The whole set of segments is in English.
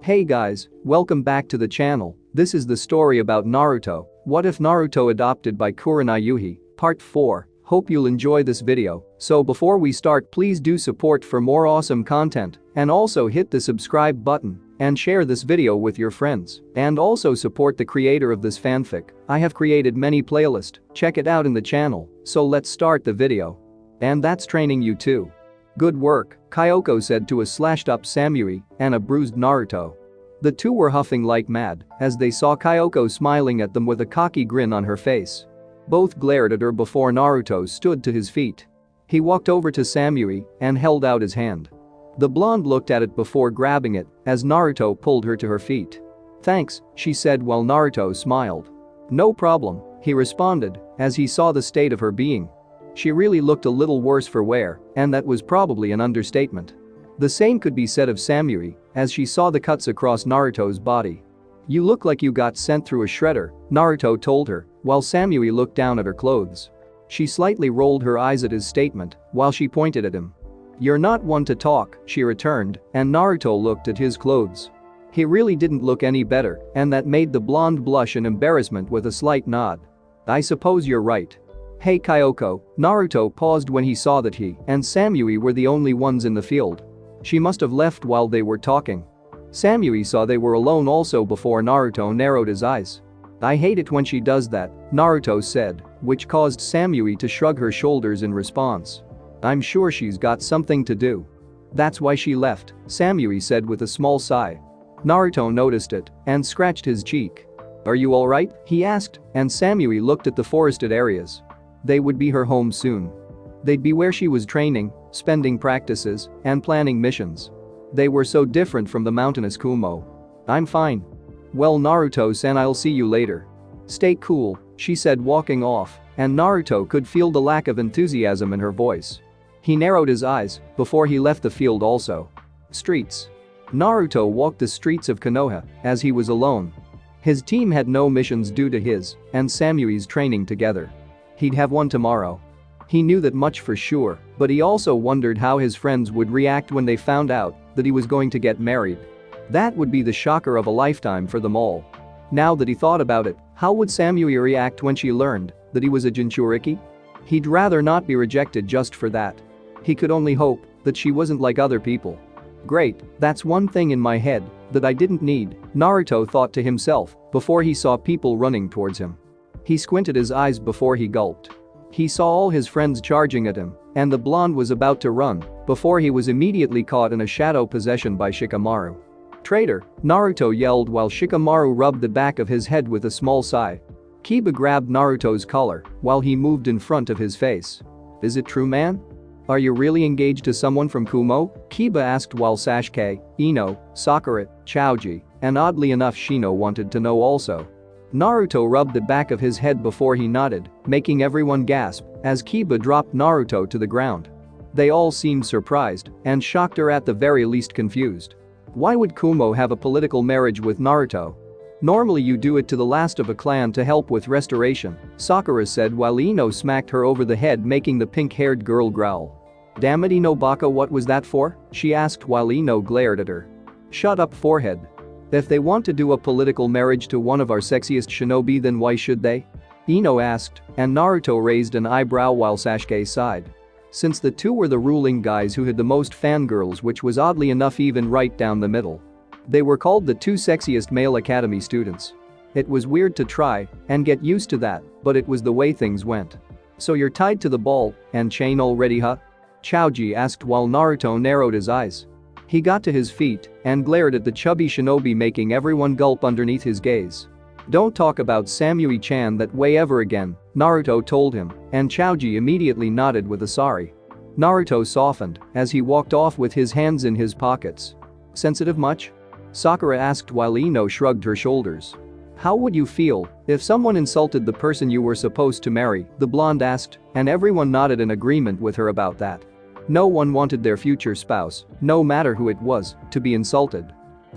Hey guys, welcome back to the channel. This is the story about Naruto, What If Naruto Adopted by Kurenai Yuhi, Part 4. Hope you'll enjoy this video. So before we start, please do support for more awesome content and also hit the subscribe button and share this video with your friends. And also support the creator of this fanfic. I have created many playlists, check it out in the channel. So let's start the video. And that's training you too. Good work, Kyoko said to a slashed-up Samui and a bruised Naruto. The two were huffing like mad as they saw Kyoko smiling at them with a cocky grin on her face. Both glared at her before Naruto stood to his feet. He walked over to Samui and held out his hand. The blonde looked at it before grabbing it as Naruto pulled her to her feet. "Thanks," she said while Naruto smiled. "No problem," he responded as he saw the state of her being. She really looked a little worse for wear, and that was probably an understatement. The same could be said of Samui as she saw the cuts across Naruto's body. "You look like you got sent through a shredder," Naruto told her while Samui looked down at her clothes. She slightly rolled her eyes at his statement while she pointed at him. "You're not one to talk," she returned, and Naruto looked at his clothes. He really didn't look any better, and that made the blonde blush in embarrassment with a slight nod. "I suppose you're right." "Hey Kyoko," Naruto paused when he saw that he and Samui were the only ones in the field. She must have left while they were talking. Samui saw they were alone also before Naruto narrowed his eyes. "I hate it when she does that," Naruto said, which caused Samui to shrug her shoulders in response. "I'm sure she's got something to do. That's why she left," Samui said with a small sigh. Naruto noticed it and scratched his cheek. "Are you alright?" he asked, and Samui looked at the forested areas. They would be her home soon. They'd be where she was training, spending practices, and planning missions. They were so different from the mountainous Kumo. "I'm fine." "Well Naruto-san, I'll see you later." "Stay cool," she said walking off, and Naruto could feel the lack of enthusiasm in her voice. He narrowed his eyes before he left the field also. Streets. Naruto walked the streets of Konoha as he was alone. His team had no missions due to his and Samui's training together. He'd have one tomorrow. He knew that much for sure, but he also wondered how his friends would react when they found out that he was going to get married. That would be the shocker of a lifetime for them all. Now that he thought about it, how would Samui react when she learned that he was a Jinchuriki? He'd rather not be rejected just for that. He could only hope that she wasn't like other people. "Great, that's one thing in my head that I didn't need," Naruto thought to himself before he saw people running towards him. He squinted his eyes before he gulped. He saw all his friends charging at him, and the blonde was about to run before he was immediately caught in a shadow possession by Shikamaru. "Traitor," Naruto yelled while Shikamaru rubbed the back of his head with a small sigh. Kiba grabbed Naruto's collar while he moved in front of his face. "Is it true, man? Are you really engaged to someone from Kumo?" Kiba asked while Sasuke, Ino, Sakura, Choji, and oddly enough Shino wanted to know also. Naruto rubbed the back of his head before he nodded, making everyone gasp as Kiba dropped Naruto to the ground. They all seemed surprised and shocked or at the very least confused. Why would Kumo have a political marriage with Naruto? "Normally you do it to the last of a clan to help with restoration," Sakura said while Ino smacked her over the head, making the pink-haired girl growl. "Damn it, Ino Baka, what was that for?" she asked while Ino glared at her. "Shut up, forehead. If they want to do a political marriage to one of our sexiest shinobi, then why should they?" Ino asked, and Naruto raised an eyebrow while Sasuke sighed. Since the two were the ruling guys who had the most fangirls, which was oddly enough even right down the middle. They were called the two sexiest male academy students. It was weird to try and get used to that, but it was the way things went. "So you're tied to the ball and chain already, huh?" Choji asked while Naruto narrowed his eyes. He got to his feet and glared at the chubby shinobi, making everyone gulp underneath his gaze. "Don't talk about Samui-chan that way ever again," Naruto told him, and Choji immediately nodded with a sorry. Naruto softened as he walked off with his hands in his pockets. "Sensitive much?" Sakura asked while Ino shrugged her shoulders. "How would you feel if someone insulted the person you were supposed to marry?" the blonde asked, and everyone nodded in agreement with her about that. No one wanted their future spouse, no matter who it was, to be insulted.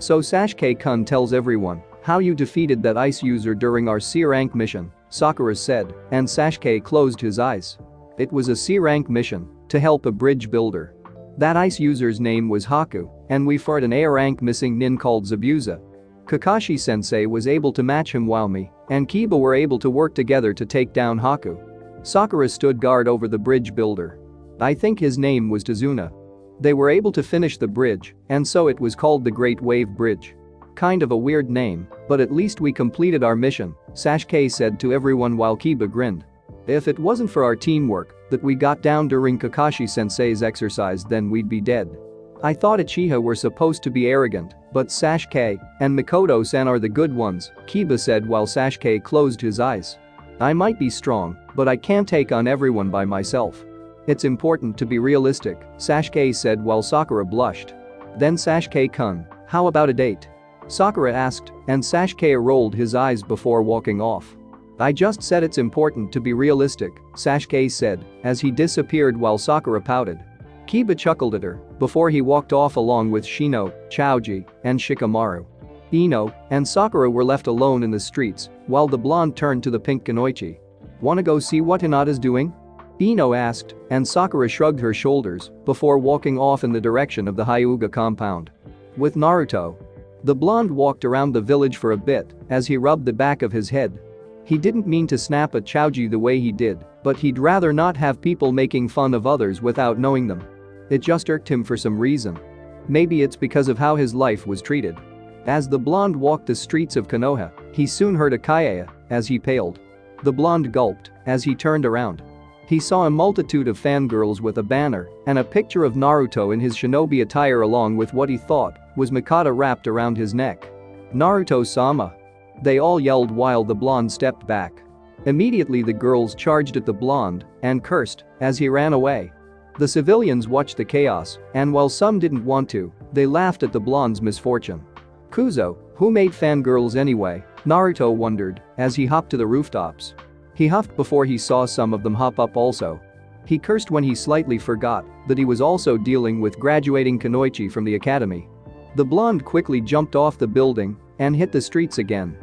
"So Sasuke-kun tells everyone how you defeated that ice user during our C-rank mission," Sakura said, and Sasuke closed his eyes. "It was a C-rank mission to help a bridge builder." That ice user's name was Haku, and we fought an A rank missing nin called Zabuza. Kakashi-sensei was able to match him while me and Kiba were able to work together to take down Haku. Sakura stood guard over the bridge builder. I think his name was Tazuna. They were able to finish the bridge, and so it was called the Great Wave Bridge. Kind of a weird name, but at least we completed our mission, Sasuke said to everyone while Kiba grinned. If it wasn't for our teamwork that we got down during Kakashi-sensei's exercise, then we'd be dead. I thought Uchiha were supposed to be arrogant, but Sasuke and Mikoto-san are the good ones, Kiba said while Sasuke closed his eyes. I might be strong, but I can't take on everyone by myself. It's important to be realistic, Sasuke said while Sakura blushed. Then Sasuke-kun, how about a date? Sakura asked, and Sasuke rolled his eyes before walking off. I just said it's important to be realistic, Sasuke said, as he disappeared while Sakura pouted. Kiba chuckled at her before he walked off along with Shino, Choji, and Shikamaru. Ino and Sakura were left alone in the streets while the blonde turned to the pink Kunoichi. Wanna go see what Hinata's doing? Ino asked, and Sakura shrugged her shoulders before walking off in the direction of the Hyuga compound. With Naruto. The blonde walked around the village for a bit as he rubbed the back of his head. He didn't mean to snap at Choji the way he did, but he'd rather not have people making fun of others without knowing them. It just irked him for some reason. Maybe it's because of how his life was treated. As the blonde walked the streets of Konoha, he soon heard a "Kaya" as he paled. The blonde gulped as he turned around. He saw a multitude of fangirls with a banner and a picture of Naruto in his shinobi attire along with what he thought was Mikata wrapped around his neck. Naruto-sama. They all yelled while the blonde stepped back. Immediately the girls charged at the blonde and cursed as he ran away. The civilians watched the chaos, and while some didn't want to, they laughed at the blonde's misfortune. Kuzo, who made fangirls anyway? Naruto wondered as he hopped to the rooftops. He huffed before he saw some of them hop up also. He cursed when he slightly forgot that he was also dealing with graduating Kunoichi from the academy. The blonde quickly jumped off the building and hit the streets again.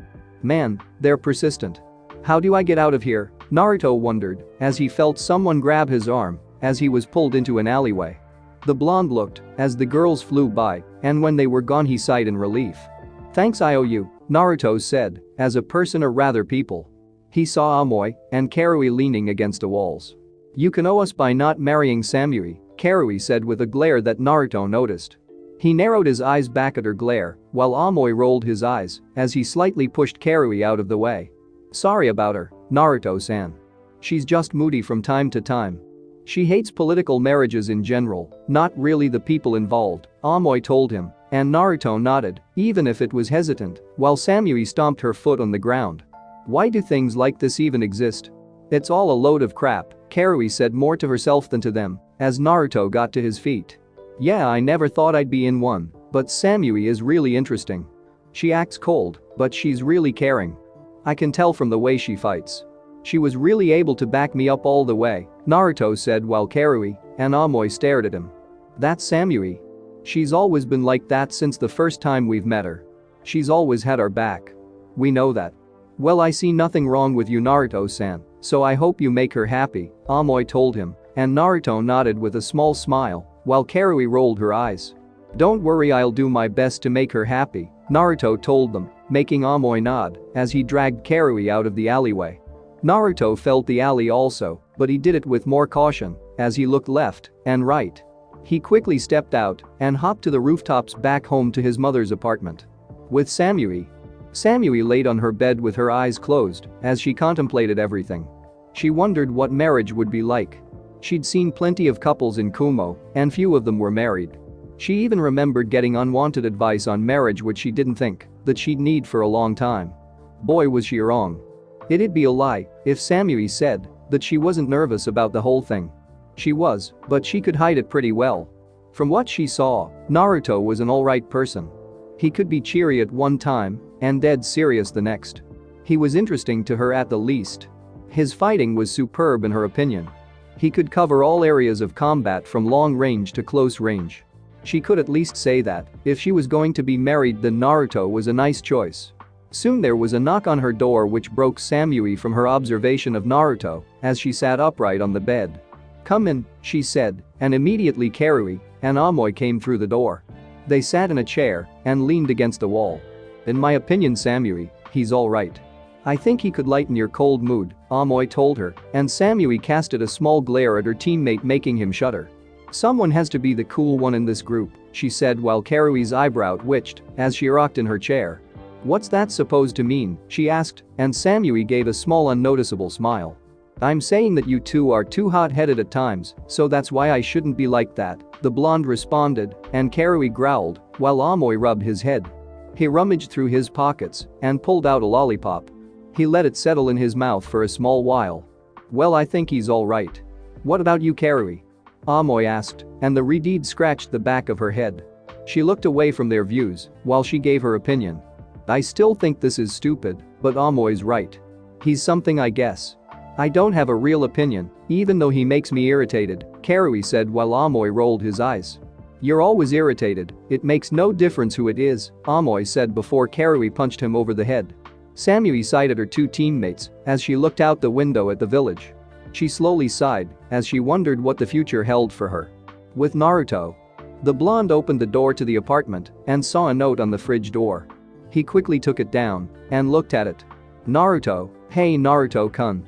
Man, they're persistent. How do I get out of here? Naruto wondered as he felt someone grab his arm as he was pulled into an alleyway. The blonde looked as the girls flew by, and when they were gone he sighed in relief. Thanks IOU, Naruto said, as a person or rather people. He saw Amoy and Karui leaning against the walls. You can owe us by not marrying Samui, Karui said with a glare that Naruto noticed. He narrowed his eyes back at her glare, while Amoy rolled his eyes as he slightly pushed Karui out of the way. Sorry about her, Naruto-san. She's just moody from time to time. She hates political marriages in general, not really the people involved, Amoy told him, and Naruto nodded, even if it was hesitant, while Samui stomped her foot on the ground. Why do things like this even exist? It's all a load of crap, Karui said more to herself than to them, as Naruto got to his feet. Yeah, I never thought I'd be in one, but Samui is really interesting. She acts cold, but she's really caring. I can tell from the way she fights. She was really able to back me up all the way, Naruto said while Karui and Amoy stared at him. That's Samui. She's always been like that since the first time we've met her. She's always had our back. We know that. Well, I see nothing wrong with you, Naruto-san, so I hope you make her happy, Amoy told him, and Naruto nodded with a small smile while Karui rolled her eyes. Don't worry, I'll do my best to make her happy, Naruto told them, making Amoy nod as he dragged Karui out of the alleyway. Naruto felt the alley also, but he did it with more caution as he looked left and right. He quickly stepped out and hopped to the rooftops back home to his mother's apartment. With Samui. Samui laid on her bed with her eyes closed as she contemplated everything. She wondered what marriage would be like. She'd seen plenty of couples in Kumo, and few of them were married. She even remembered getting unwanted advice on marriage which she didn't think that she'd need for a long time. Boy, was she wrong. It'd be a lie if Samui said that she wasn't nervous about the whole thing. She was, but she could hide it pretty well. From what she saw, Naruto was an alright person. He could be cheery at one time and dead serious the next. He was interesting to her at the least. His fighting was superb in her opinion. He could cover all areas of combat from long range to close range. She could at least say that if she was going to be married, then Naruto was a nice choice. Soon there was a knock on her door which broke Samui from her observation of Naruto as she sat upright on the bed. "Come in," she said, and immediately Karui and Amoy came through the door. They sat in a chair and leaned against the wall. "In my opinion, Samui, he's alright. I think he could lighten your cold mood," Amoy told her, and Samui casted a small glare at her teammate, making him shudder. "Someone has to be the cool one in this group," she said while Karui's eyebrow twitched as she rocked in her chair. "What's that supposed to mean?" she asked, and Samui gave a small unnoticeable smile. "I'm saying that you two are too hot-headed at times, so that's why I shouldn't be like that," the blonde responded, and Karui growled while Amoy rubbed his head. He rummaged through his pockets and pulled out a lollipop. He let it settle in his mouth for a small while. "Well, I think he's alright. What about you, Karui?" Amoy asked, and the redhead scratched the back of her head. She looked away from their views while she gave her opinion. "I still think this is stupid, but Amoy's right. He's something, I guess. I don't have a real opinion, even though he makes me irritated," Karui said while Amoy rolled his eyes. "You're always irritated, it makes no difference who it is," Amoy said before Karui punched him over the head. Samui sighed at her two teammates as she looked out the window at the village. She slowly sighed as she wondered what the future held for her. With Naruto. The blonde opened the door to the apartment and saw a note on the fridge door. He quickly took it down and looked at it. "Naruto, hey Naruto-kun.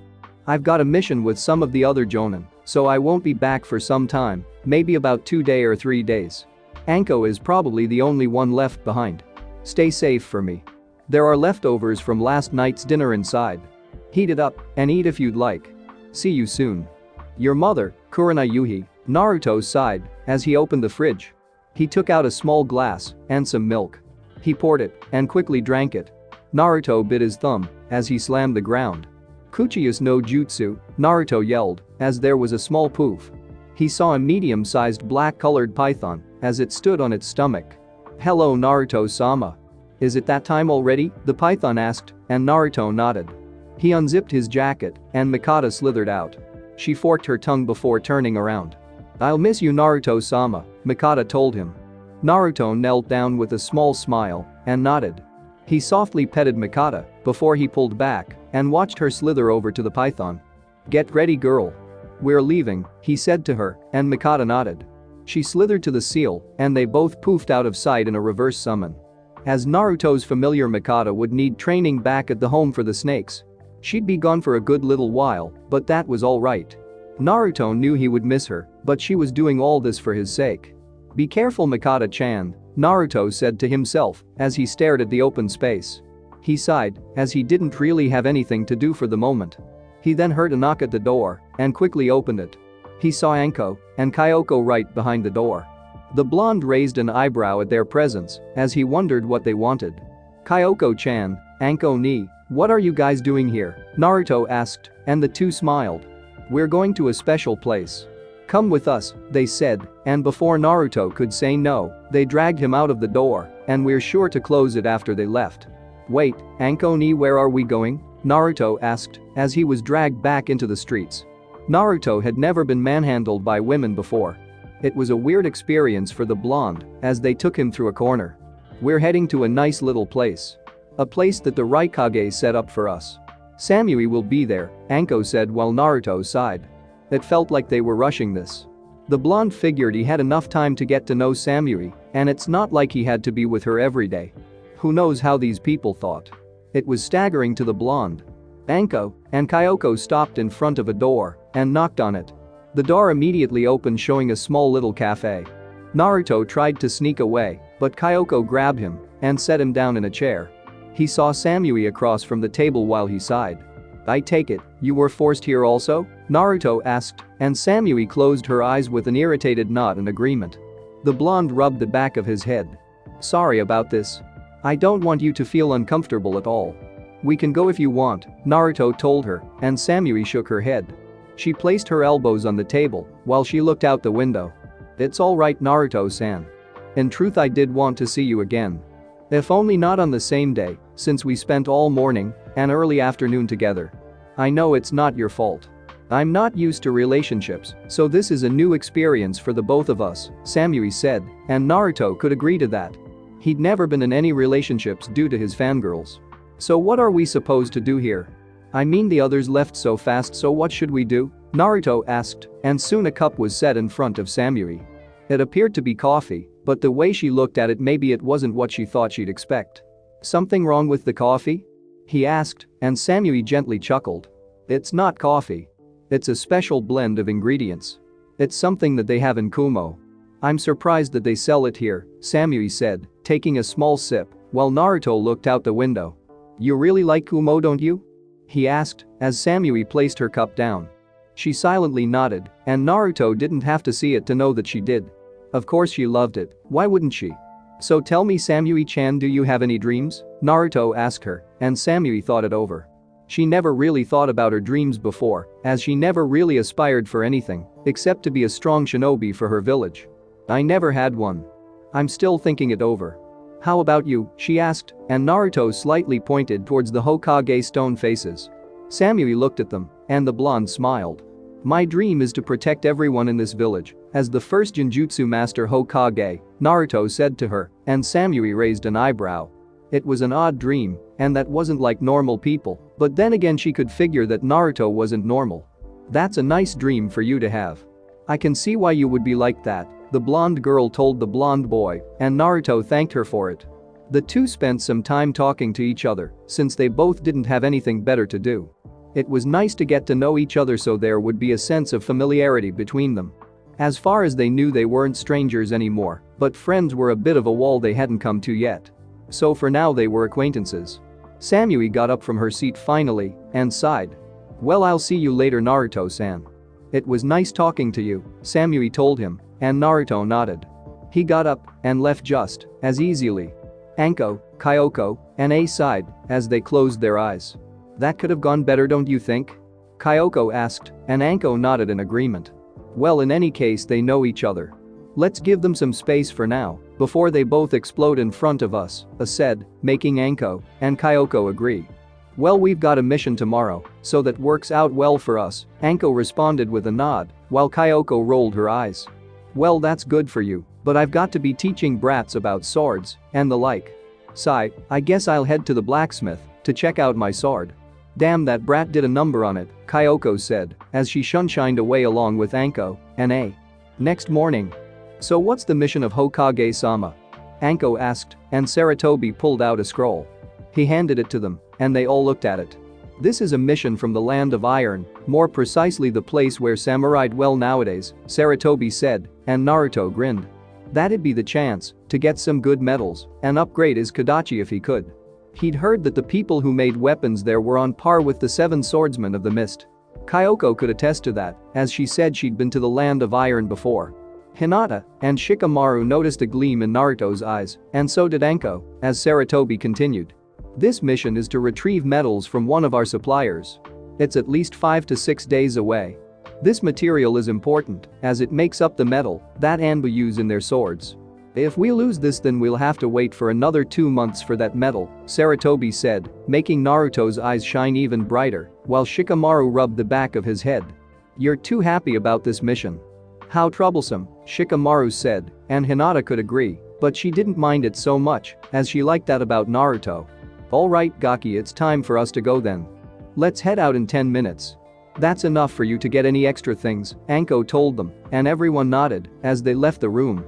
I've got a mission with some of the other jonin, so I won't be back for some time, maybe about 2 or 3 days. Anko is probably the only one left behind. Stay safe for me. There are leftovers from last night's dinner inside. Heat it up and eat if you'd like. See you soon. Your mother, Kurenai Yuhi," Naruto sighed as he opened the fridge. He took out a small glass and some milk. He poured it and quickly drank it. Naruto bit his thumb as he slammed the ground. "Kuchiyus no jutsu," Naruto yelled as there was a small poof. He saw a medium-sized black-colored python as it stood on its stomach. "Hello Naruto-sama. Is it that time already?" the python asked, and Naruto nodded. He unzipped his jacket and Mikata slithered out. She forked her tongue before turning around. "I'll miss you Naruto-sama," Mikata told him. Naruto knelt down with a small smile and nodded. He softly petted Mikata before he pulled back and watched her slither over to the python. "Get ready, girl. We're leaving," he said to her, and Mikata nodded. She slithered to the seal and they both poofed out of sight in a reverse summon. As Naruto's familiar, Mikata would need training back at the home for the snakes. She'd be gone for a good little while, but that was alright. Naruto knew he would miss her, but she was doing all this for his sake. "Be careful, Mikata-chan," Naruto said to himself as he stared at the open space. He sighed as he didn't really have anything to do for the moment. He then heard a knock at the door and quickly opened it. He saw Anko and Kyoko right behind the door. The blonde raised an eyebrow at their presence as he wondered what they wanted. "Kyoko-chan, Anko ni, what are you guys doing here?" Naruto asked, and the two smiled. "We're going to a special place. Come with us," they said, and before Naruto could say no, they dragged him out of the door, and we're sure to close it after they left. "Wait, Anko ni, where are we going?" Naruto asked as he was dragged back into the streets. Naruto had never been manhandled by women before. It was a weird experience for the blonde as they took him through a corner. "We're heading to a nice little place. A place that the Raikage set up for us. Samui will be there," Anko said while Naruto sighed. It felt like they were rushing this. The blonde figured he had enough time to get to know Samui, and it's not like he had to be with her every day. Who knows how these people thought? It was staggering to the blonde. Anko and Kyoko stopped in front of a door and knocked on it. The door immediately opened, showing a small little cafe. Naruto tried to sneak away, but Kyoko grabbed him and set him down in a chair. He saw Samui across from the table while he sighed. "I take it, you were forced here also?" Naruto asked, and Samui closed her eyes with an irritated nod in agreement. The blonde rubbed the back of his head. "Sorry about this. I don't want you to feel uncomfortable at all. We can go if you want," Naruto told her, and Samui shook her head. She placed her elbows on the table while she looked out the window. "It's alright, Naruto-san. In truth, I did want to see you again. If only not on the same day, since we spent all morning and early afternoon together. I know it's not your fault. I'm not used to relationships, so this is a new experience for the both of us," Samui said, and Naruto could agree to that. He'd never been in any relationships due to his fangirls. "So what are we supposed to do here? I mean, the others left so fast, so what should we do?" Naruto asked, and soon a cup was set in front of Samui. It appeared to be coffee, but the way she looked at it, maybe it wasn't what she thought she'd expect. Something wrong with the coffee? He asked, and Samui gently chuckled. It's not coffee. It's a special blend of ingredients. It's something that they have in Kumo. I'm surprised that they sell it here, Samui said, taking a small sip, while Naruto looked out the window. You really like Kumo, don't you? He asked, as Samui placed her cup down. She silently nodded, and Naruto didn't have to see it to know that she did. Of course she loved it, why wouldn't she? So tell me, Samui-chan, do you have any dreams? Naruto asked her, and Samui thought it over. She never really thought about her dreams before, as she never really aspired for anything, except to be a strong shinobi for her village. I never had one. I'm still thinking it over. How about you? She asked, and Naruto slightly pointed towards the Hokage stone faces. Samui looked at them, and the blonde smiled. My dream is to protect everyone in this village, as the first Genjutsu Master Hokage, Naruto said to her, and Samui raised an eyebrow. It was an odd dream, and that wasn't like normal people, but then again she could figure that Naruto wasn't normal. That's a nice dream for you to have. I can see why you would be like that, the blonde girl told the blonde boy, and Naruto thanked her for it. The two spent some time talking to each other, since they both didn't have anything better to do. It was nice to get to know each other, so there would be a sense of familiarity between them. As far as they knew, they weren't strangers anymore, but friends were a bit of a wall they hadn't come to yet. So for now they were acquaintances. Samui got up from her seat finally and sighed. Well, I'll see you later, Naruto-san. It was nice talking to you, Samui told him, and Naruto nodded. He got up and left just as easily. Anko, Kyoko, and A sighed as they closed their eyes. That could have gone better, don't you think? Kyoko asked, and Anko nodded in agreement. Well, in any case, they know each other. Let's give them some space for now, before they both explode in front of us, A said, making Anko and Kyoko agree. Well, we've got a mission tomorrow, so that works out well for us, Anko responded with a nod, while Kyoko rolled her eyes. Well, that's good for you, but I've got to be teaching brats about swords and the like. Sigh, I guess I'll head to the blacksmith to check out my sword. Damn, that brat did a number on it, Kyoko said, as she shunshined away along with Anko and A. Next morning. So what's the mission of Hokage-sama? Anko asked, and Saratobi pulled out a scroll. He handed it to them, and they all looked at it. This is a mission from the land of iron, more precisely the place where samurai dwell nowadays, Saratobi said, and Naruto grinned. That'd be the chance to get some good medals and upgrade his Kodachi if he could. He'd heard that the people who made weapons there were on par with the 7 swordsmen of the mist. Kyoko could attest to that, as she said she'd been to the land of iron before. Hinata and Shikamaru noticed a gleam in Naruto's eyes, and so did Anko, as Saratobi continued. This mission is to retrieve metals from one of our suppliers. It's at least 5 to 6 days away. This material is important, as it makes up the metal that Anbu use in their swords. If we lose this, then we'll have to wait for another 2 months for that metal, Saratobi said, making Naruto's eyes shine even brighter, while Shikamaru rubbed the back of his head. You're too happy about this mission. How troublesome, Shikamaru said, and Hinata could agree, but she didn't mind it so much, as she liked that about Naruto. Alright, Gaki, it's time for us to go then. Let's head out in 10 minutes. That's enough for you to get any extra things, Anko told them, and everyone nodded as they left the room.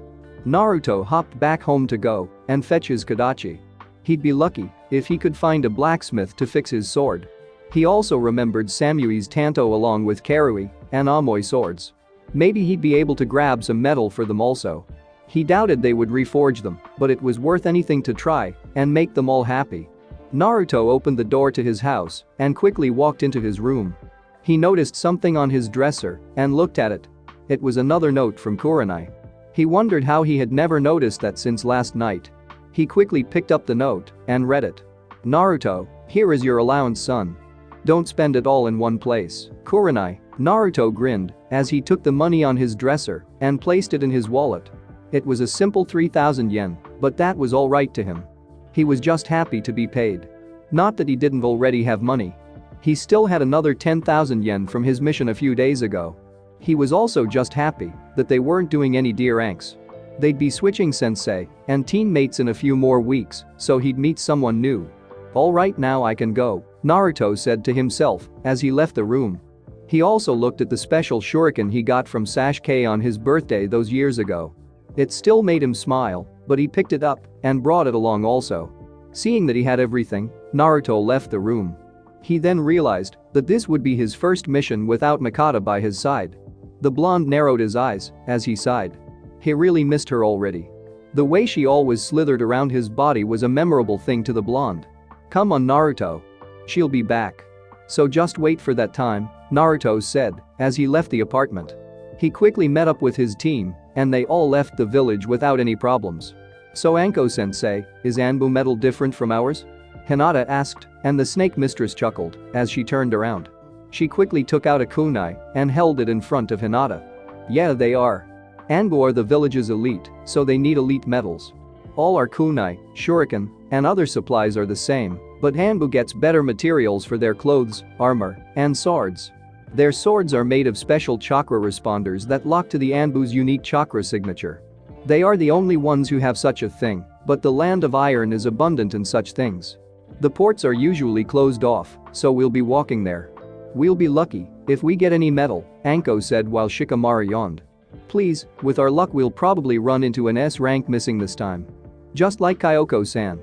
Naruto hopped back home to go and fetch his Kodachi. He'd be lucky if he could find a blacksmith to fix his sword. He also remembered Samui's Tanto along with Karui and Amoy swords. Maybe he'd be able to grab some metal for them also. He doubted they would reforge them, but it was worth anything to try and make them all happy. Naruto opened the door to his house and quickly walked into his room. He noticed something on his dresser and looked at it. It was another note from Kurenai. He wondered how he had never noticed that since last night. He quickly picked up the note and read it. Naruto, here is your allowance, son. Don't spend it all in one place. Kurenai, Naruto grinned as he took the money on his dresser and placed it in his wallet. It was a simple 3,000 yen, but that was all right to him. He was just happy to be paid. Not that he didn't already have money. He still had another 10,000 yen from his mission a few days ago. He was also just happy that they weren't doing any deer ranks. They'd be switching sensei and teammates in a few more weeks, so he'd meet someone new. Alright, now I can go, Naruto said to himself as he left the room. He also looked at the special shuriken he got from Sasuke on his birthday those years ago. It still made him smile, but he picked it up and brought it along also. Seeing that he had everything, Naruto left the room. He then realized that this would be his first mission without Mikata by his side. The blonde narrowed his eyes as he sighed. He really missed her already. The way she always slithered around his body was a memorable thing to the blonde. Come on, Naruto. She'll be back. So just wait for that time, Naruto said as he left the apartment. He quickly met up with his team and they all left the village without any problems. So Anko-sensei, is Anbu metal different from ours? Hinata asked, and the snake mistress chuckled as she turned around. She quickly took out a kunai and held it in front of Hinata. Yeah, they are. Anbu are the village's elite, so they need elite metals. All our kunai, shuriken, and other supplies are the same, but Anbu gets better materials for their clothes, armor, and swords. Their swords are made of special chakra responders that lock to the Anbu's unique chakra signature. They are the only ones who have such a thing, but the land of iron is abundant in such things. The ports are usually closed off, so we'll be walking there. We'll be lucky if we get any metal, Anko said while Shikamaru yawned. Please, with our luck we'll probably run into an S rank missing this time. Just like Kyoko-san.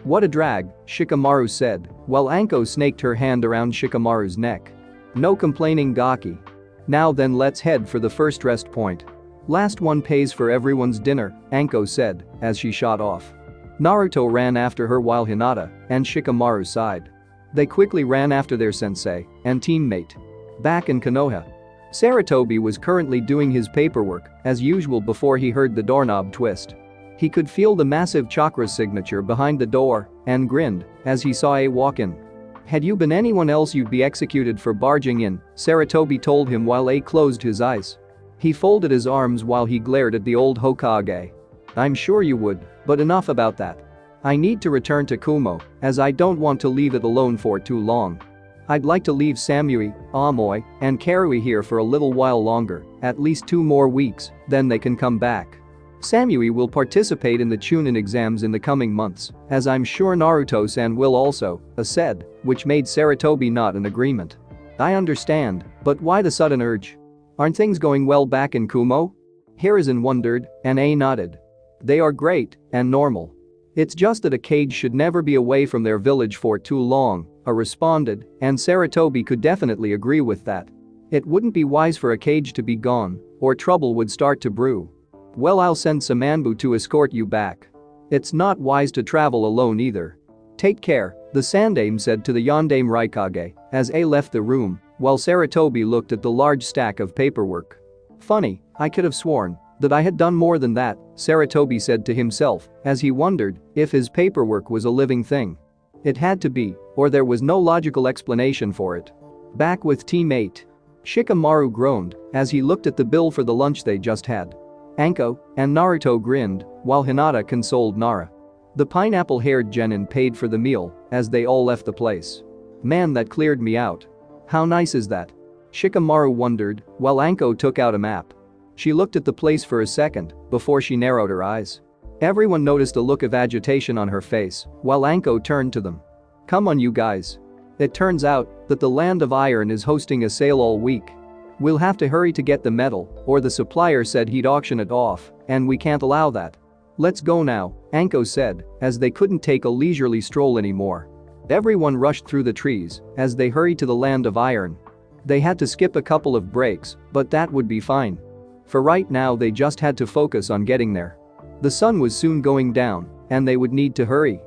What a drag, Shikamaru said, while Anko snaked her hand around Shikamaru's neck. No complaining, Gaki. Now then, let's head for the first rest point. Last one pays for everyone's dinner, Anko said as she shot off. Naruto ran after her while Hinata and Shikamaru sighed. They quickly ran after their sensei and teammate. Back in Konoha, Sarutobi was currently doing his paperwork as usual before he heard the doorknob twist. He could feel the massive chakra signature behind the door and grinned as he saw A walk in. Had you been anyone else you'd be executed for barging in, Sarutobi told him while A closed his eyes. He folded his arms while he glared at the old Hokage. I'm sure you would, but enough about that. I need to return to Kumo, as I don't want to leave it alone for too long. I'd like to leave Samui, Amoy, and Karui here for a little while longer, at least 2 more weeks, then they can come back. Samui will participate in the Chunin exams in the coming months, as I'm sure Naruto-san will also, A said, which made Sarutobi nod in agreement. I understand, but why the sudden urge? Aren't things going well back in Kumo? Hiruzen wondered, and A nodded. They are great and normal. It's just that a cage should never be away from their village for too long, A responded, and Sarutobi could definitely agree with that. It wouldn't be wise for a cage to be gone, or trouble would start to brew. Well, I'll send some Anbu to escort you back. It's not wise to travel alone either. Take care, the Sandame said to the Yondaime Raikage as A left the room, while Sarutobi looked at the large stack of paperwork. Funny, I could have sworn that I had done more than that, Sarutobi said to himself as he wondered if his paperwork was a living thing. It had to be, or there was no logical explanation for it. Back with Team 8. Shikamaru groaned as he looked at the bill for the lunch they just had. Anko and Naruto grinned while Hinata consoled Nara. The pineapple-haired genin paid for the meal as they all left the place. Man, that cleared me out. How nice is that? Shikamaru wondered while Anko took out a map. She looked at the place for a second before she narrowed her eyes. Everyone noticed a look of agitation on her face while Anko turned to them. Come on, you guys. It turns out that the Land of Iron is hosting a sale all week. We'll have to hurry to get the metal, or the supplier said he'd auction it off, and we can't allow that. Let's go now, Anko said, as they couldn't take a leisurely stroll anymore. Everyone rushed through the trees as they hurried to the Land of Iron. They had to skip a couple of breaks, but that would be fine. For right now they just had to focus on getting there. The sun was soon going down, and they would need to hurry.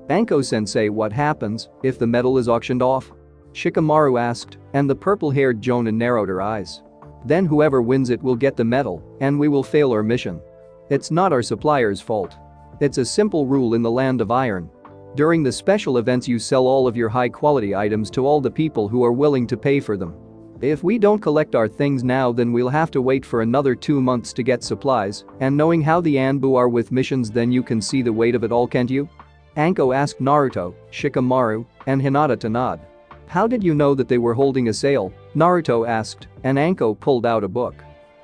Anko-sensei, what happens if the metal is auctioned off? Shikamaru asked, and the purple-haired Jonin narrowed her eyes. Then whoever wins it will get the metal, and we will fail our mission. It's not our supplier's fault. It's a simple rule in the Land of Iron. During the special events you sell all of your high-quality items to all the people who are willing to pay for them. If we don't collect our things now, then we'll have to wait for another 2 months to get supplies, and knowing how the Anbu are with missions, then you can see the weight of it all, can't you? Anko asked Naruto, Shikamaru, and Hinata to nod. How did you know that they were holding a sale? Naruto asked, and Anko pulled out a book.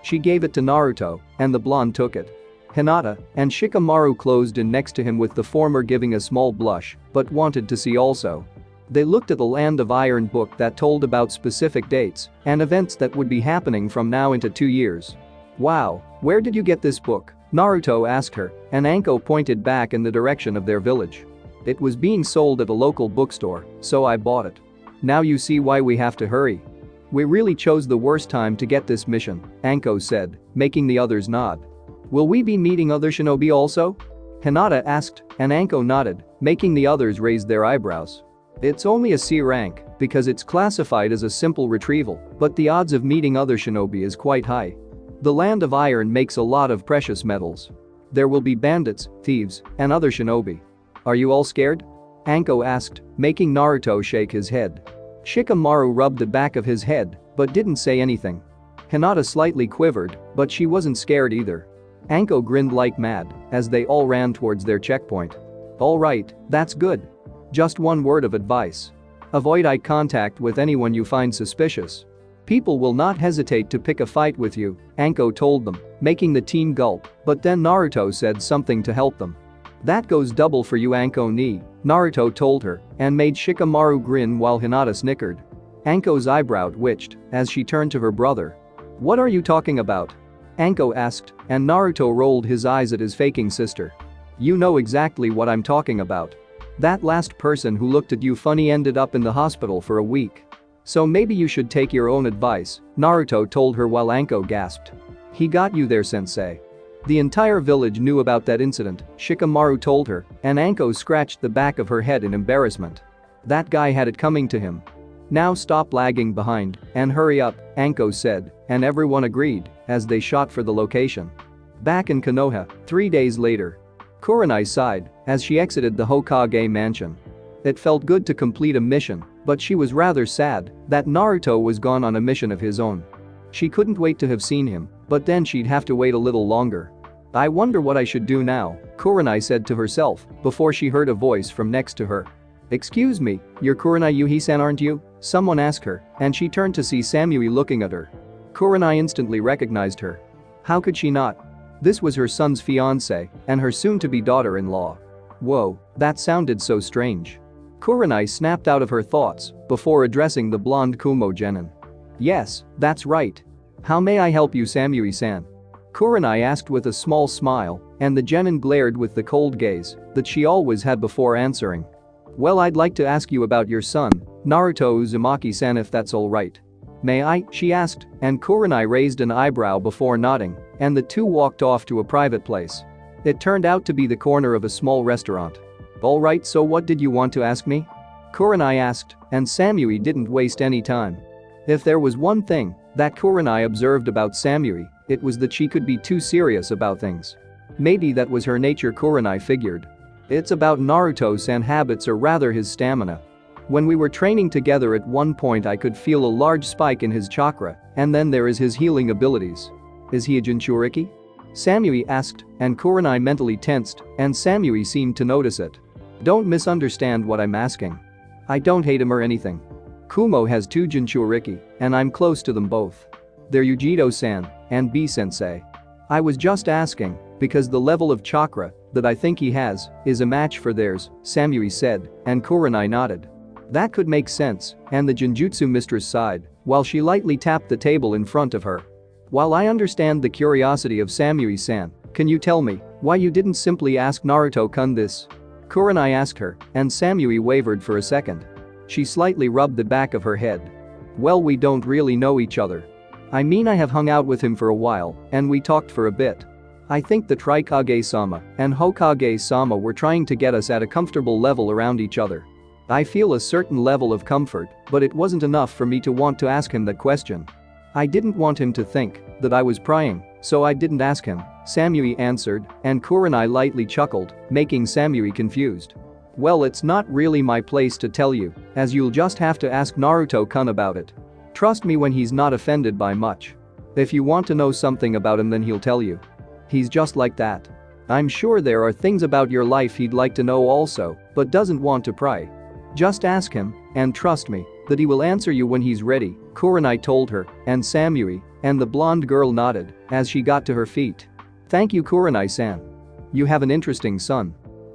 She gave it to Naruto, and the blonde took it. Hinata and Shikamaru closed in next to him, with the former giving a small blush, but wanted to see also. They looked at the Land of Iron book that told about specific dates and events that would be happening from now into 2 years. Wow, where did you get this book? Naruto asked her, and Anko pointed back in the direction of their village. It was being sold at a local bookstore, so I bought it. Now you see why we have to hurry. We really chose the worst time to get this mission, Anko said, making the others nod. Will we be meeting other shinobi also? Hinata asked, and Anko nodded, making the others raise their eyebrows. It's only a C rank because it's classified as a simple retrieval, but the odds of meeting other shinobi is quite high. The Land of Iron makes a lot of precious metals. There will be bandits, thieves, and other shinobi. Are you all scared? Anko asked, making Naruto shake his head. Shikamaru rubbed the back of his head, but didn't say anything. Hinata slightly quivered, but she wasn't scared either. Anko grinned like mad as they all ran towards their checkpoint. Alright, that's good. Just one word of advice. Avoid eye contact with anyone you find suspicious. People will not hesitate to pick a fight with you, Anko told them, making the team gulp, but then Naruto said something to help them. That goes double for you Anko ni, Naruto told her, and made Shikamaru grin while Hinata snickered. Anko's eyebrow twitched as she turned to her brother. What are you talking about? Anko asked, and Naruto rolled his eyes at his faking sister. You know exactly what I'm talking about. That last person who looked at you funny ended up in the hospital for a week. So maybe you should take your own advice, Naruto told her while Anko gasped. He got you there sensei. The entire village knew about that incident, Shikamaru told her, and Anko scratched the back of her head in embarrassment. That guy had it coming to him. Now stop lagging behind and hurry up, Anko said, and everyone agreed as they shot for the location. Back in Konoha, 3 days later. Kurenai sighed as she exited the Hokage mansion. It felt good to complete a mission, but she was rather sad that Naruto was gone on a mission of his own. She couldn't wait to have seen him, but then she'd have to wait a little longer. I wonder what I should do now, Kurenai said to herself before she heard a voice from next to her. Excuse me, you're Kurenai Yuhi-san aren't you? Someone asked her, and she turned to see Samui looking at her. Kurenai instantly recognized her. How could she not? This was her son's fiancée and her soon-to-be daughter-in-law. Whoa, that sounded so strange. Kurenai snapped out of her thoughts before addressing the blonde Kumo genin. Yes, that's right. How may I help you Samui-san? Kurenai asked with a small smile, and the genin glared with the cold gaze that she always had before answering. Well, I'd like to ask you about your son, Naruto Uzumaki-san if that's alright. May I? She asked, and Kurenai raised an eyebrow before nodding, and the two walked off to a private place. It turned out to be the corner of a small restaurant. Alright, so what did you want to ask me? Kurenai asked, and Samui didn't waste any time. If there was one thing that Kurenai observed about Samui, it was that she could be too serious about things. Maybe that was her nature, Kurenai figured. It's about Naruto-san habits or rather his stamina. When we were training together at one point I could feel a large spike in his chakra, and then there is his healing abilities. Is he a Jinchuriki? Samui asked, and Kurenai mentally tensed, and Samui seemed to notice it. Don't misunderstand what I'm asking. I don't hate him or anything. Kumo has 2 Jinchuriki, and I'm close to them both. They're Yujiro-san and B-sensei. I was just asking because the level of chakra that I think he has is a match for theirs, Samui said, and Kurenai nodded. That could make sense, and the Genjutsu Mistress sighed while she lightly tapped the table in front of her. While I understand the curiosity of Samui-san, can you tell me why you didn't simply ask Naruto-kun this? Kurenai asked her, and Samui wavered for a second. She slightly rubbed the back of her head. Well, we don't really know each other. I mean, I have hung out with him for a while, and we talked for a bit. I think the Trikage-sama and Hokage-sama were trying to get us at a comfortable level around each other. I feel a certain level of comfort, but it wasn't enough for me to want to ask him that question. I didn't want him to think that I was prying, so I didn't ask him, Samui answered, and Kurenai lightly chuckled, making Samui confused. Well, it's not really my place to tell you, as you'll just have to ask Naruto-kun about it. Trust me when he's not offended by much. If you want to know something about him then he'll tell you. He's just like that. I'm sure there are things about your life he'd like to know also, but doesn't want to pry. Just ask him, and trust me, that he will answer you when he's ready, Kurenai told her, and Samui and the blonde girl nodded as she got to her feet. Thank you Kurenai-san. You have an interesting son.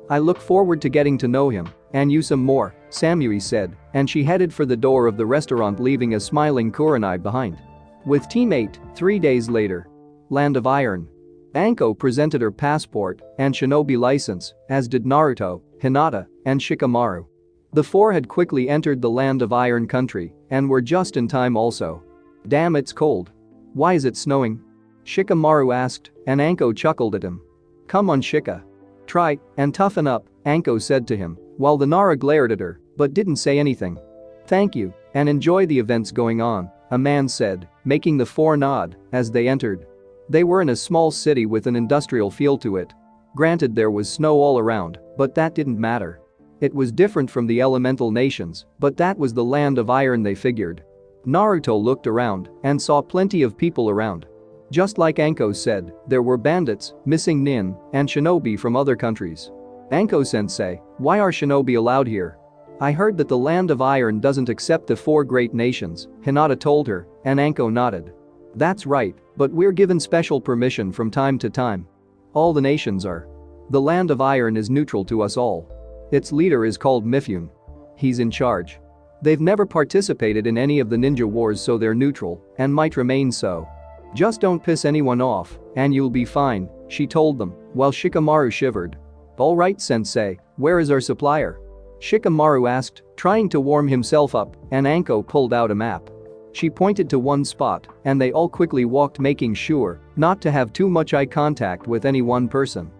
I look forward to getting to know him, And you some more, Samui said, and she headed for the door of the restaurant, leaving a smiling Kurenai behind. With teammate, 3 days later. Land of Iron. Anko presented her passport and shinobi license, as did Naruto, Hinata, and Shikamaru. The four had quickly entered the Land of Iron country and were just in time also. Damn, it's cold. Why is it snowing? Shikamaru asked, and Anko chuckled at him. Come on, Shika. Try and toughen up, Anko said to him, while the Nara glared at her but didn't say anything. Thank you, and enjoy the events going on, a man said, making the four nod as they entered. They were in a small city with an industrial feel to it. Granted, there was snow all around, but that didn't matter. It was different from the elemental nations, but that was the Land of Iron, they figured. Naruto looked around and saw plenty of people around. Just like Anko said, there were bandits, missing nin, and shinobi from other countries. Anko-sensei, why are shinobi allowed here? I heard that the Land of Iron doesn't accept the four great nations, Hinata told her, and Anko nodded. That's right, but we're given special permission from time to time. All the nations are. The Land of Iron is neutral to us all. Its leader is called Mifune. He's in charge. They've never participated in any of the ninja wars, so they're neutral and might remain so. Just don't piss anyone off and you'll be fine, she told them, while Shikamaru shivered. Alright, sensei, where is our supplier? Shikamaru asked, trying to warm himself up, and Anko pulled out a map. She pointed to one spot and they all quickly walked, making sure not to have too much eye contact with any one person.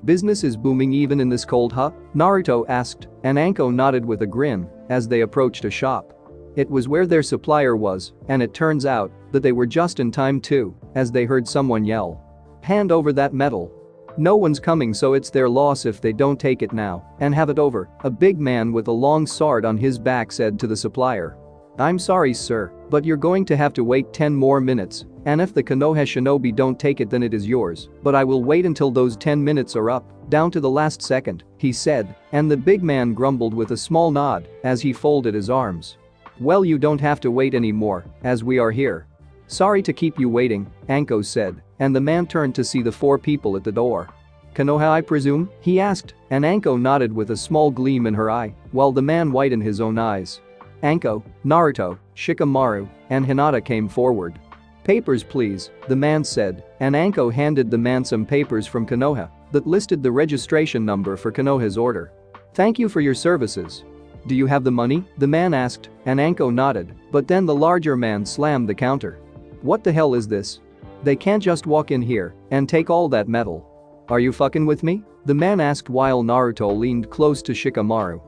Business is booming even in this cold, huh? Naruto asked, and Anko nodded with a grin as they approached a shop. It was where their supplier was, and it turns out that they were just in time too, as they heard someone yell. Hand over that metal. No one's coming, so it's their loss if they don't take it now and have it over, a big man with a long sword on his back said to the supplier. I'm sorry, sir, but you're going to have to wait 10 more minutes, and if the Konoha shinobi don't take it, then it is yours, but I will wait until those 10 minutes are up, down to the last second, he said, and the big man grumbled with a small nod as he folded his arms. Well, you don't have to wait anymore, as we are here. Sorry to keep you waiting, Anko said, and the man turned to see the four people at the door. Konoha, I presume? He asked, and Anko nodded with a small gleam in her eye, while the man widened his own eyes. Anko, Naruto, Shikamaru, and Hinata came forward. Papers please, the man said, and Anko handed the man some papers from Konoha that listed the registration number for Konoha's order. Thank you for your services. Do you have the money? The man asked, and Anko nodded, but then the larger man slammed the counter. What the hell is this? They can't just walk in here and take all that metal. Are you fucking with me? The man asked while Naruto leaned close to Shikamaru.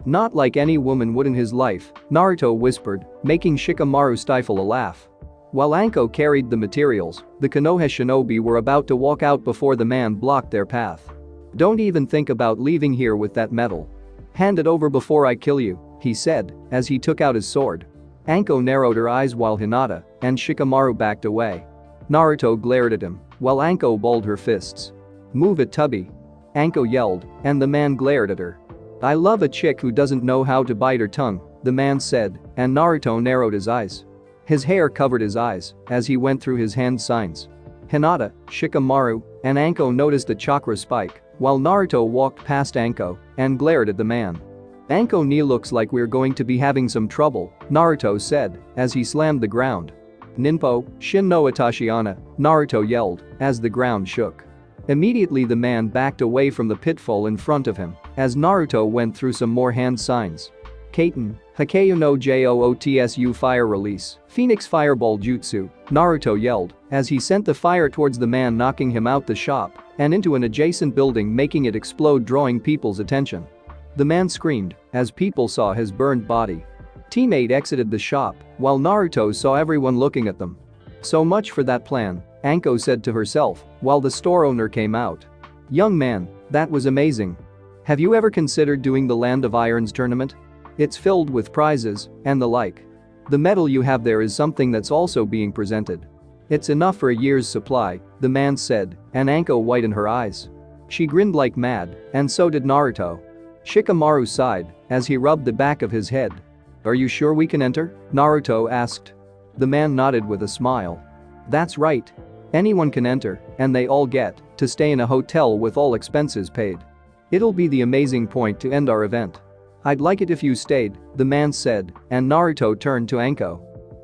Not like any woman would in his life, Naruto whispered, making Shikamaru stifle a laugh. While Anko carried the materials, the Konoha shinobi were about to walk out before the man blocked their path. Don't even think about leaving here with that metal. Hand it over before I kill you, he said, as he took out his sword. Anko narrowed her eyes while Hinata and Shikamaru backed away. Naruto glared at him, while Anko balled her fists. Move it, Tubby. Anko yelled, and the man glared at her. I love a chick who doesn't know how to bite her tongue, the man said, and Naruto narrowed his eyes. His hair covered his eyes as he went through his hand signs. Hinata, Shikamaru, and Anko noticed the chakra spike, while Naruto walked past Anko and glared at the man. Anko ni looks like we're going to be having some trouble, Naruto said as he slammed the ground. Ninpo, Shin no Atashiana, Naruto yelled as the ground shook. Immediately the man backed away from the pitfall in front of him as Naruto went through some more hand signs. Kaiten, Hakeyu no Jootsu fire release, Phoenix Fireball Jutsu, Naruto yelled as he sent the fire towards the man, knocking him out the shop and into an adjacent building, making it explode, drawing people's attention. The man screamed as people saw his burned body. Teammate exited the shop while Naruto saw everyone looking at them. So much for that plan, Anko said to herself while the store owner came out. Young man, that was amazing. Have you ever considered doing the Land of Iron's tournament? It's filled with prizes and the like. The medal you have there is something that's also being presented. It's enough for a year's supply, the man said, and Anko widened her eyes. She grinned like mad, and so did Naruto. Shikamaru sighed as he rubbed the back of his head. Are you sure we can enter? Naruto asked. The man nodded with a smile. That's right. Anyone can enter, and they all get to stay in a hotel with all expenses paid. It'll be the amazing point to end our event. "I'd like it if you stayed," the man said, and Naruto turned to Anko.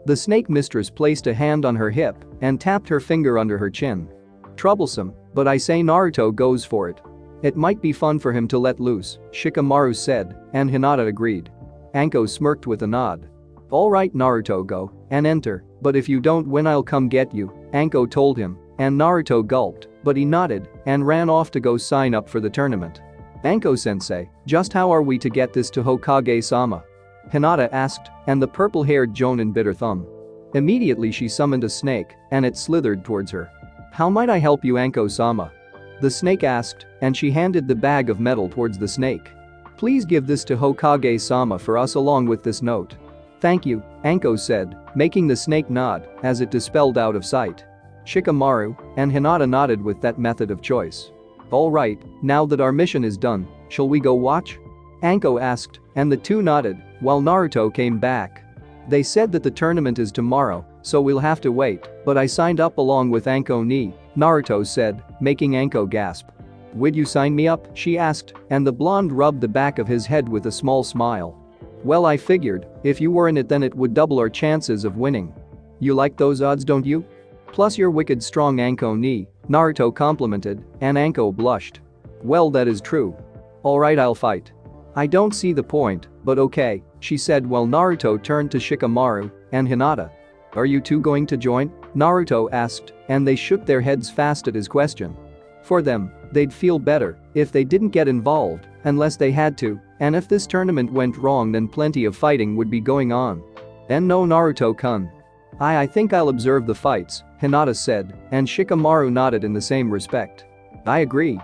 The snake mistress placed a hand on her hip and tapped her finger under her chin. "Troublesome, but I say Naruto goes for it. It might be fun for him to let loose," Shikamaru said, and Hinata agreed. Anko smirked with a nod. "Alright Naruto, go and enter, but if you don't win I'll come get you," Anko told him, and Naruto gulped, but he nodded and ran off to go sign up for the tournament. "Anko-sensei, just how are we to get this to Hokage-sama?" Hinata asked, and the purple-haired Jonin bit her thumb. Immediately she summoned a snake, and it slithered towards her. "How might I help you, Anko-sama?" the snake asked, and she handed the bag of metal towards the snake. "Please give this to Hokage-sama for us along with this note." "Thank you," Anko said, making the snake nod as it dispelled out of sight. Shikamaru and Hinata nodded with that method of choice. "Alright, now that our mission is done, shall we go watch?" Anko asked, and the two nodded while Naruto came back. "They said that the tournament is tomorrow, so we'll have to wait, but I signed up along with Anko ni," Naruto said, making Anko gasp. "Would you sign me up?" she asked, and the blonde rubbed the back of his head with a small smile. "Well, I figured, if you were in it then it would double our chances of winning. You like those odds, don't you? Plus you're wicked strong, Anko ni," Naruto complimented, and Anko blushed. "Well, that is true. Alright, I'll fight." "I don't see the point, but okay," she said while Naruto turned to Shikamaru and Hinata. "Are you two going to join?" Naruto asked, and they shook their heads fast at his question. For them, they'd feel better if they didn't get involved unless they had to, and if this tournament went wrong then plenty of fighting would be going on. "And no, Naruto-kun. I think I'll observe the fights," Hinata said, and Shikamaru nodded in the same respect. "I agree.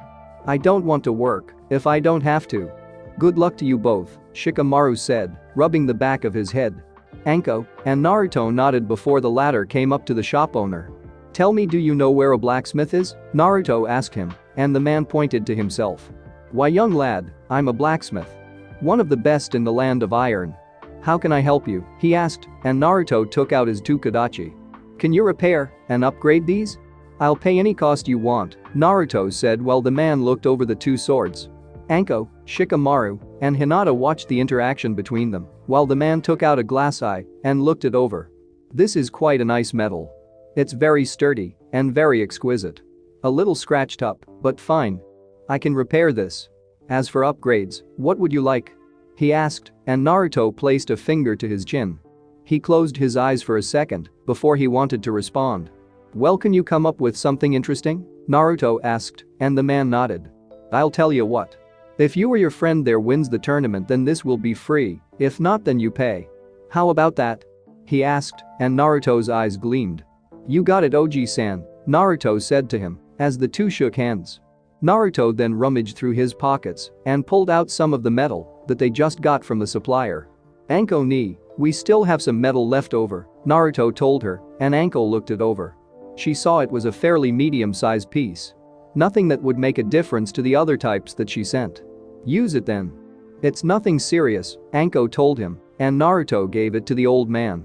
I don't want to work if I don't have to." "Good luck to you both," Shikamaru said, rubbing the back of his head. Anko and Naruto nodded before the latter came up to the shop owner. "Tell me, do you know where a blacksmith is?" Naruto asked him, and the man pointed to himself. "Why, young lad, I'm a blacksmith. One of the best in the land of iron. How can I help you?" he asked, and Naruto took out his two kodachi. "Can you repair and upgrade these?" "I'll pay any cost you want," Naruto said while the man looked over the two swords. Anko, Shikamaru, and Hinata watched the interaction between them while the man took out a glass eye and looked it over. "This is quite a nice metal. It's very sturdy and very exquisite. A little scratched up, but fine. I can repair this. As for upgrades, what would you like?" he asked, and Naruto placed a finger to his chin. He closed his eyes for a second before he wanted to respond. "Well, can you come up with something interesting?" Naruto asked, and the man nodded. "I'll tell you what. If you or your friend there wins the tournament then this will be free, if not then you pay. How about that?" he asked, and Naruto's eyes gleamed. "You got it, Oji-san," Naruto said to him as the two shook hands. Naruto then rummaged through his pockets and pulled out some of the metal that they just got from the supplier. "Anko ni, we still have some metal left over," Naruto told her, and Anko looked it over. She saw it was a fairly medium-sized piece. Nothing that would make a difference to the other types that she sent. "Use it then." "It's nothing serious," Anko told him, and Naruto gave it to the old man.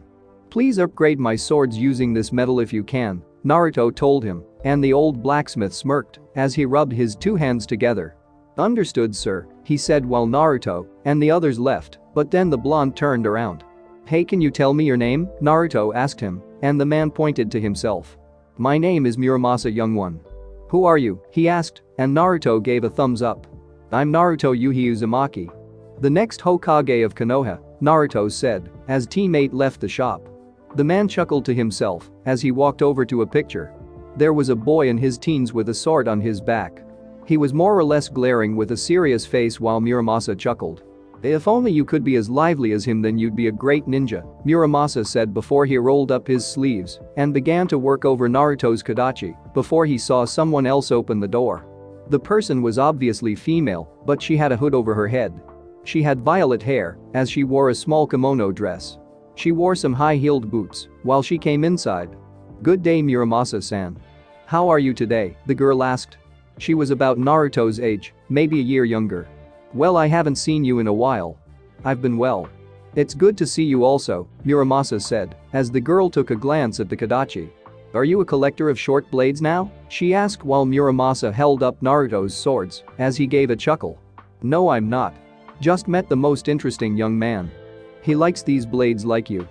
"Please upgrade my swords using this metal if you can," Naruto told him, and the old blacksmith smirked as he rubbed his two hands together. "Understood, sir," he said while Naruto and the others left, but then the blonde turned around. "Hey, can you tell me your name?" Naruto asked him, and the man pointed to himself. "My name is Muramasa, young one." "Who are you?" he asked, and Naruto gave a thumbs up. "I'm Naruto Yuhi Uzumaki. The next Hokage of Konoha," Naruto said as teammate left the shop. The man chuckled to himself as he walked over to a picture. There was a boy in his teens with a sword on his back. He was more or less glaring with a serious face while Muramasa chuckled. "If only you could be as lively as him then you'd be a great ninja," Muramasa said before he rolled up his sleeves and began to work over Naruto's kodachi before he saw someone else open the door. The person was obviously female, but she had a hood over her head. She had violet hair as she wore a small kimono dress. She wore some high-heeled boots while she came inside. "Good day, Muramasa-san. How are you today?" the girl asked. She was about Naruto's age, maybe a year younger. "Well, I haven't seen you in a while." "I've been well." "It's good to see you also," Muramasa said as the girl took a glance at the kodachi. "Are you a collector of short blades now?" she asked while Muramasa held up Naruto's swords as he gave a chuckle. "No, I'm not. Just met the most interesting young man. He likes these blades like you.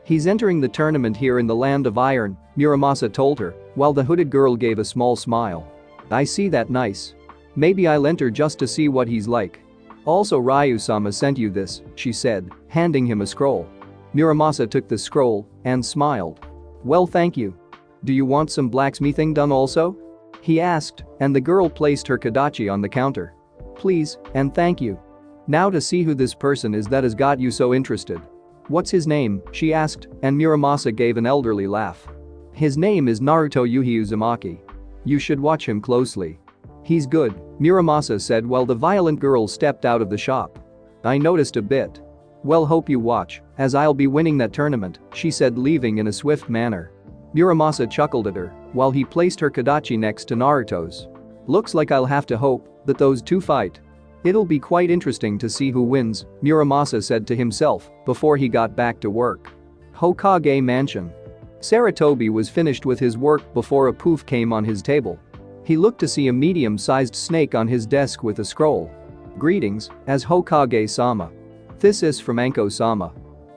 He's entering the tournament here in the Land of Iron, Muramasa told her, while the hooded girl gave a small smile. I see that nice. Maybe I'll enter just to see what he's like. Also Ryu-sama sent you this, she said, handing him a scroll. Muramasa took the scroll and smiled. Well, thank you. Do you want some blacksmithing done also? He asked, and the girl placed her kodachi on the counter. Please, and thank you. Now to see who this person is that has got you so interested. What's his name? She asked, and Muramasa gave an elderly laugh. His name is Naruto Yuhi Uzumaki. You should watch him closely. He's good, Muramasa said while the violent girl stepped out of the shop. I noticed a bit. Well, hope you watch, as I'll be winning that tournament, she said, leaving in a swift manner. Muramasa chuckled at her while he placed her kodachi next to Naruto's. Looks like I'll have to hope that those two fight. It'll be quite interesting to see who wins, Muramasa said to himself before he got back to work. Hokage Mansion. Sarutobi was finished with his work before a poof came on his table. He looked to see a medium-sized snake on his desk with a scroll. Greetings, as Hokage-sama. This is from Anko-sama.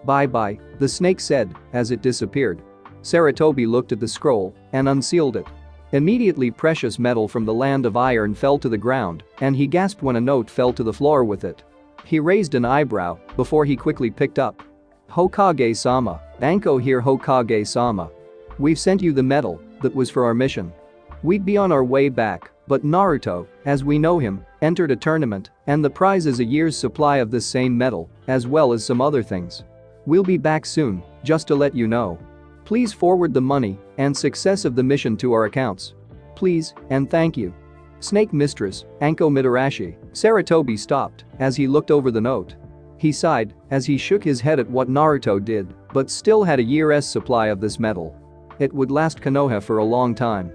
Bye-bye, the snake said as it disappeared. Sarutobi looked at the scroll and unsealed it. Immediately precious metal from the Land of Iron fell to the ground and he gasped when a note fell to the floor with it. He raised an eyebrow before he quickly picked up. Hokage-sama, Anko here, Hokage-sama. We've sent you the medal that was for our mission. We'd be on our way back, but Naruto, as we know him, entered a tournament and the prize is a year's supply of this same medal, as well as some other things. We'll be back soon, just to let you know. Please forward the money and success of the mission to our accounts. Please, and thank you. Snake Mistress, Anko Mitarashi. Sarutobi stopped as he looked over the note. He sighed as he shook his head at what Naruto did, but still had a year's supply of this metal. It would last Konoha for a long time.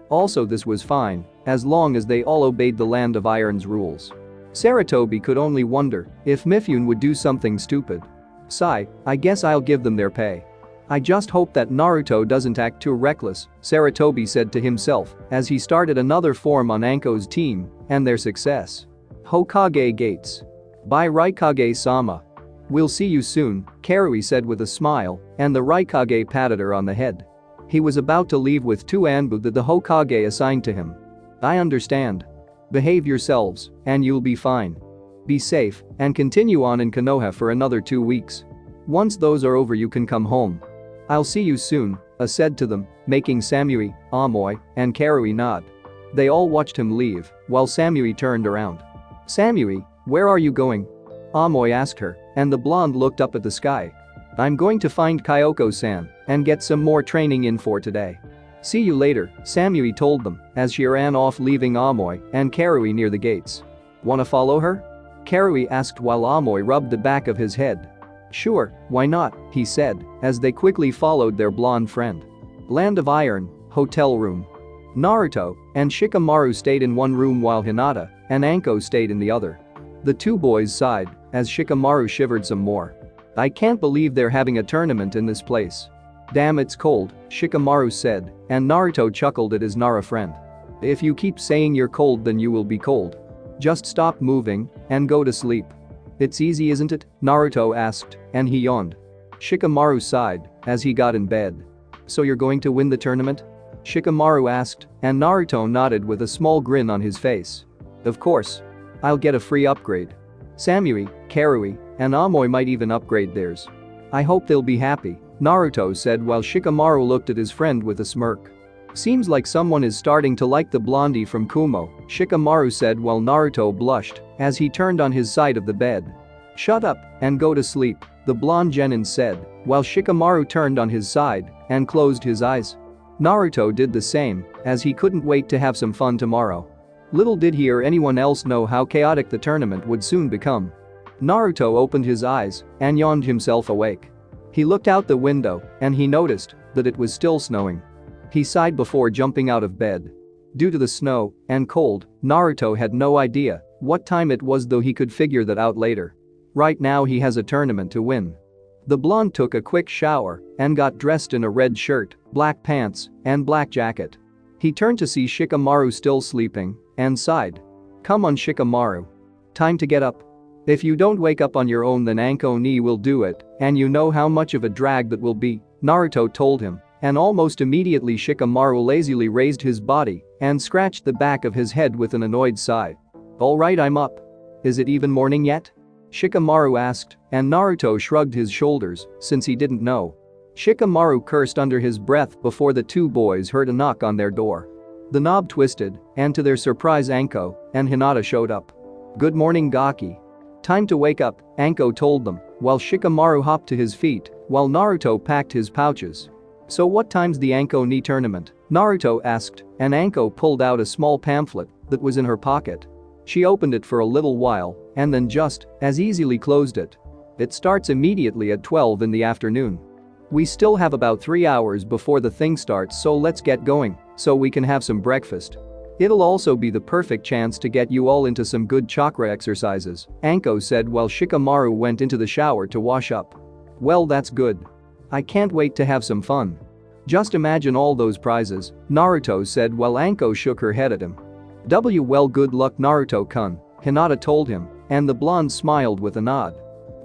Also, this was fine, as long as they all obeyed the Land of Iron's rules. Sarutobi could only wonder if Mifune would do something stupid. Sigh, I guess I'll give them their pay. I just hope that Naruto doesn't act too reckless, Sarutobi said to himself as he started another form on Anko's team and their success. Hokage Gates. Bye Raikage-sama. We'll see you soon, Karui said with a smile, and the Raikage patted her on the head. He was about to leave with two Anbu that the Hokage assigned to him. I understand. Behave yourselves, and you'll be fine. Be safe, and continue on in Konoha for another 2 weeks. Once those are over you can come home. I'll see you soon, said to them, making Samui, Amoy, and Karui nod. They all watched him leave, while Samui turned around. Samui, where are you going? Amoy asked her, and the blonde looked up at the sky. I'm going to find Kyoko-san and get some more training in for today. See you later, Samui told them as she ran off, leaving Amoy and Karui near the gates. Wanna follow her? Karui asked while Amoy rubbed the back of his head. Sure, why not, he said as they quickly followed their blonde friend. Land of Iron, hotel room. Naruto and Shikamaru stayed in one room while Hinata and Anko stayed in the other. The two boys sighed as Shikamaru shivered some more. I can't believe they're having a tournament in this place. Damn, it's cold, Shikamaru said, and Naruto chuckled at his Nara friend. If you keep saying you're cold then you will be cold. Just stop moving and go to sleep. It's easy, isn't it? Naruto asked, and he yawned. Shikamaru sighed as he got in bed. So you're going to win the tournament? Shikamaru asked, and Naruto nodded with a small grin on his face. Of course. I'll get a free upgrade. Samui, Karui, and Amoy might even upgrade theirs. I hope they'll be happy, Naruto said while Shikamaru looked at his friend with a smirk. Seems like someone is starting to like the blondie from Kumo, Shikamaru said while Naruto blushed as he turned on his side of the bed. Shut up and go to sleep, the blonde genin said while Shikamaru turned on his side and closed his eyes. Naruto did the same as he couldn't wait to have some fun tomorrow. Little did he or anyone else know how chaotic the tournament would soon become. Naruto opened his eyes and yawned himself awake. He looked out the window and he noticed that it was still snowing. He sighed before jumping out of bed. Due to the snow and cold, Naruto had no idea what time it was, though he could figure that out later. Right now he has a tournament to win. The blonde took a quick shower and got dressed in a red shirt, black pants, and black jacket. He turned to see Shikamaru still sleeping and sighed. Come on, Shikamaru. Time to get up. If you don't wake up on your own then Anko-ni will do it, and you know how much of a drag that will be, Naruto told him, and almost immediately Shikamaru lazily raised his body and scratched the back of his head with an annoyed sigh. Alright, I'm up. Is it even morning yet? Shikamaru asked, and Naruto shrugged his shoulders since he didn't know. Shikamaru cursed under his breath before the two boys heard a knock on their door. The knob twisted, and to their surprise Anko and Hinata showed up. Good morning Gaki. Time to wake up, Anko told them, while Shikamaru hopped to his feet while Naruto packed his pouches. So what time's the Anko-ni tournament? Naruto asked, and Anko pulled out a small pamphlet that was in her pocket. She opened it for a little while and then just as easily closed it. It starts immediately at 12 in the afternoon. We still have about 3 hours before the thing starts, so let's get going so we can have some breakfast. It'll also be the perfect chance to get you all into some good chakra exercises, Anko said while Shikamaru went into the shower to wash up. Well, that's good. I can't wait to have some fun. Just imagine all those prizes, Naruto said while Anko shook her head at him. Well, good luck Naruto-kun, Hinata told him, and the blonde smiled with a nod.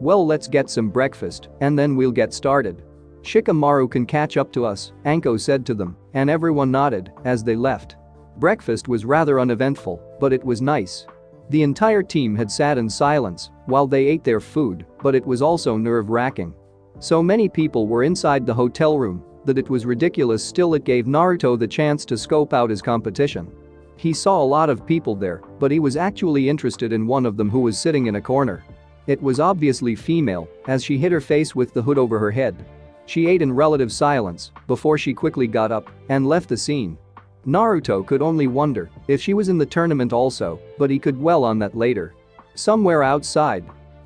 Well, let's get some breakfast and then we'll get started. Shikamaru can catch up to us, Anko said to them, and everyone nodded as they left. Breakfast was rather uneventful, but it was nice. The entire team had sat in silence while they ate their food, but it was also nerve-wracking. So many people were inside the hotel room that it was ridiculous. Still, it gave Naruto the chance to scope out his competition. He saw a lot of people there, but he was actually interested in one of them who was sitting in a corner. It was obviously female, as she hid her face with the hood over her head. She ate in relative silence before she quickly got up and left the scene. Naruto could only wonder if she was in the tournament also, but he could dwell on that later. Somewhere outside,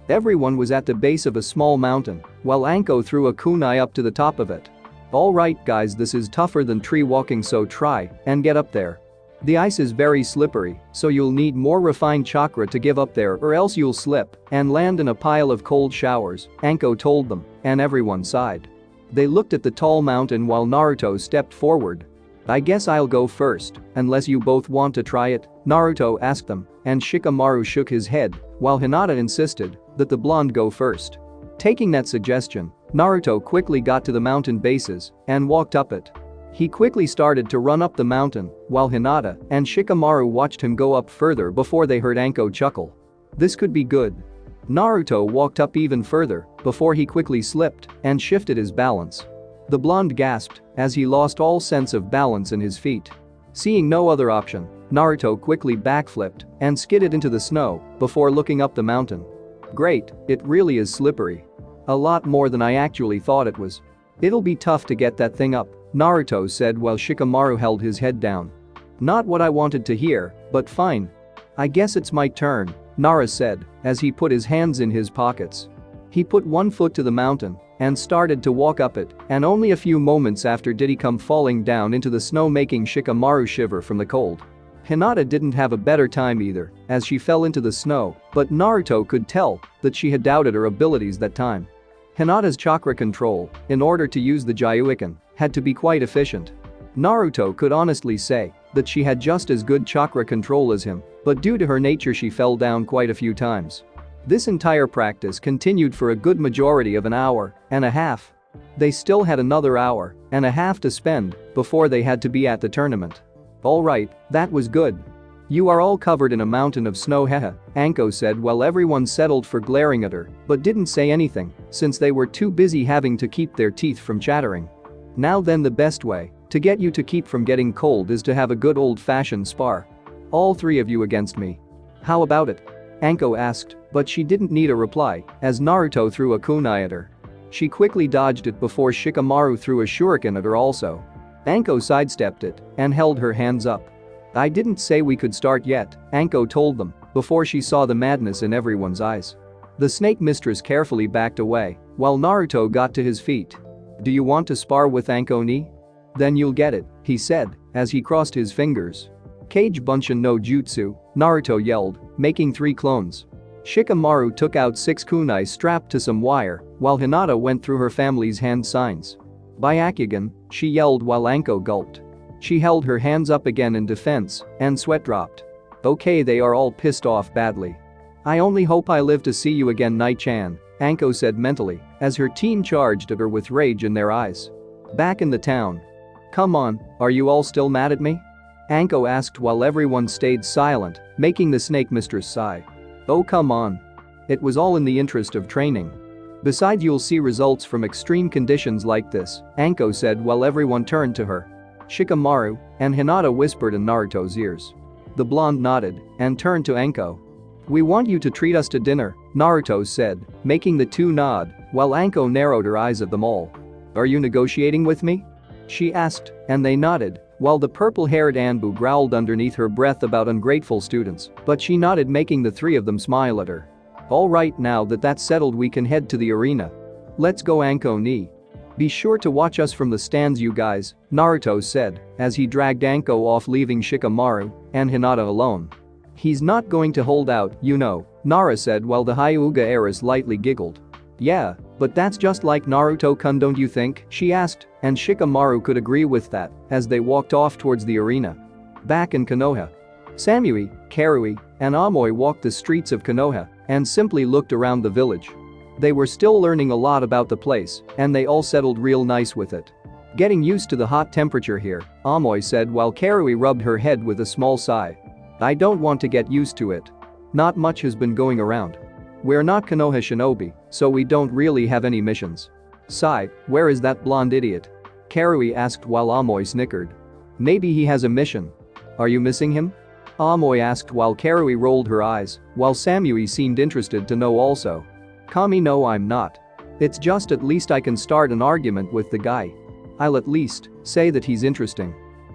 everyone was at the base of a small mountain while Anko threw a kunai up to the top of it. Alright guys, this is tougher than tree walking, so try and get up there. The ice is very slippery, so you'll need more refined chakra to give up there or else you'll slip and land in a pile of cold showers, Anko told them, and everyone sighed. They looked at the tall mountain while Naruto stepped forward. I guess I'll go first, unless you both want to try it, Naruto asked them, and Shikamaru shook his head while Hinata insisted that the blonde go first. Taking that suggestion, Naruto quickly got to the mountain bases and walked up it. He quickly started to run up the mountain while Hinata and Shikamaru watched him go up further before they heard Anko chuckle. This could be good. Naruto walked up even further before he quickly slipped and shifted his balance. The blonde gasped as he lost all sense of balance in his feet. Seeing no other option, Naruto quickly backflipped and skidded into the snow before looking up the mountain. Great, it really is slippery. A lot more than I actually thought it was. It'll be tough to get that thing up, Naruto said while Shikamaru held his head down. Not what I wanted to hear, but fine. I guess it's my turn, Nara said as he put his hands in his pockets. He put one foot to the mountain and started to walk up it, and only a few moments after did he come falling down into the snow, making Shikamaru shiver from the cold. Hinata didn't have a better time either as she fell into the snow, but Naruto could tell that she had doubted her abilities that time. Hinata's chakra control, in order to use the Gyuuken, had to be quite efficient. Naruto could honestly say that she had just as good chakra control as him, but due to her nature she fell down quite a few times. This entire practice continued for a good majority of an hour and a half. They still had another hour and a half to spend before they had to be at the tournament. Alright, that was good. You are all covered in a mountain of snow, hehe, Anko said while everyone settled for glaring at her but didn't say anything since they were too busy having to keep their teeth from chattering. Now then, the best way to get you to keep from getting cold is to have a good old-fashioned spar. All three of you against me. How about it? Anko asked, but she didn't need a reply as Naruto threw a kunai at her. She quickly dodged it before Shikamaru threw a shuriken at her also. Anko sidestepped it and held her hands up. I didn't say we could start yet, Anko told them before she saw the madness in everyone's eyes. The snake mistress carefully backed away while Naruto got to his feet. Do you want to spar with Anko-ni? Then you'll get it, he said as he crossed his fingers. Kage Bunshin no Jutsu, Naruto yelled, making 3 clones. Shikamaru took out 6 kunai strapped to some wire while Hinata went through her family's hand signs. Byakugan, she yelled while Anko gulped. She held her hands up again in defense and sweat dropped. Okay, they are all pissed off badly. I only hope I live to see you again, Night-chan, Anko said mentally as her team charged at her with rage in their eyes. Back in the town. Come on, are you all still mad at me? Anko asked while everyone stayed silent, making the snake mistress sigh. Oh come on. It was all in the interest of training. Besides, you'll see results from extreme conditions like this, Anko said while everyone turned to her. Shikamaru and Hinata whispered in Naruto's ears. The blonde nodded and turned to Anko. We want you to treat us to dinner, Naruto said, making the two nod while Anko narrowed her eyes at them all. Are you negotiating with me? She asked, and they nodded, while the purple-haired Anbu growled underneath her breath about ungrateful students, but she nodded, making the three of them smile at her. Alright, now that that's settled, we can head to the arena. Let's go, Anko ni. Be sure to watch us from the stands, you guys, Naruto said as he dragged Anko off, leaving Shikamaru and Hinata alone. He's not going to hold out, you know, Nara said while the Hyuga heiress lightly giggled. Yeah, but that's just like Naruto-kun, don't you think? She asked, and Shikamaru could agree with that as they walked off towards the arena. Back in Konoha, Samui, Karui, and Amoy walked the streets of Konoha and simply looked around the village. They were still learning a lot about the place, and they all settled real nice with it. Getting used to the hot temperature here, Amoy said while Karui rubbed her head with a small sigh. I don't want to get used to it. Not much has been going around. We're not Konoha shinobi, so we don't really have any missions. Sigh, where is that blonde idiot? Karui asked while Amoy snickered. Maybe he has a mission. Are you missing him? Amoy asked while Karui rolled her eyes, while Samui seemed interested to know also. Kami, no, I'm not. It's just at least I can start an argument with the guy. I'll at least say that he's interesting.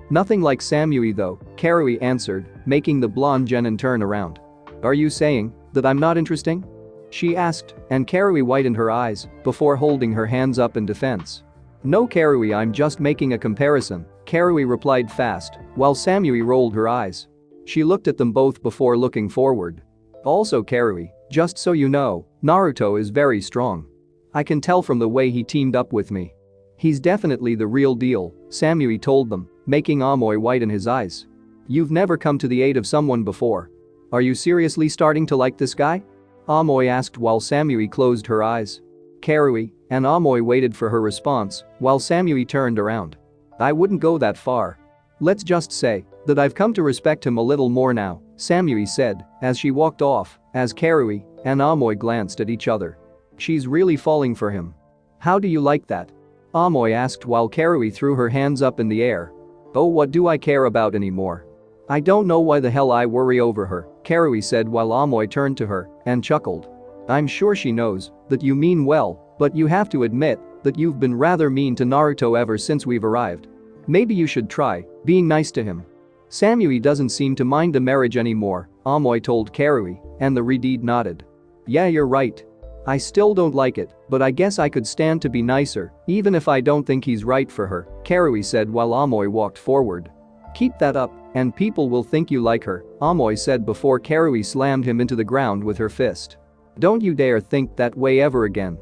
Nothing like Samui though, Karui answered, making the blonde genin turn around. Are you saying that I'm not interesting? She asked, and Karui widened her eyes before holding her hands up in defense. No, Karui, I'm just making a comparison, Karui replied fast, while Samui rolled her eyes. She looked at them both before looking forward. Also, Karui, just so you know, Naruto is very strong. I can tell from the way he teamed up with me. He's definitely the real deal, Samui told them, making Amoy widen his eyes. You've never come to the aid of someone before. Are you seriously starting to like this guy? Amoy asked while Samui closed her eyes. Karui and Amoy waited for her response while Samui turned around. I wouldn't go that far. Let's just say that I've come to respect him a little more now, Samui said as she walked off as Karui and Amoy glanced at each other. She's really falling for him. How do you like that? Amoy asked while Karui threw her hands up in the air. Oh, what do I care about anymore? I don't know why the hell I worry over her, Karui said while Amoy turned to her and chuckled. I'm sure she knows that you mean well, but you have to admit that you've been rather mean to Naruto ever since we've arrived. Maybe you should try being nice to him. Samui doesn't seem to mind a marriage anymore, Amoy told Karui, and the redeed nodded. Yeah, you're right. I still don't like it, but I guess I could stand to be nicer, even if I don't think he's right for her, Karui said while Amoy walked forward. Keep that up, and people will think you like her, Amoy said before Karui slammed him into the ground with her fist. Don't you dare think that way ever again.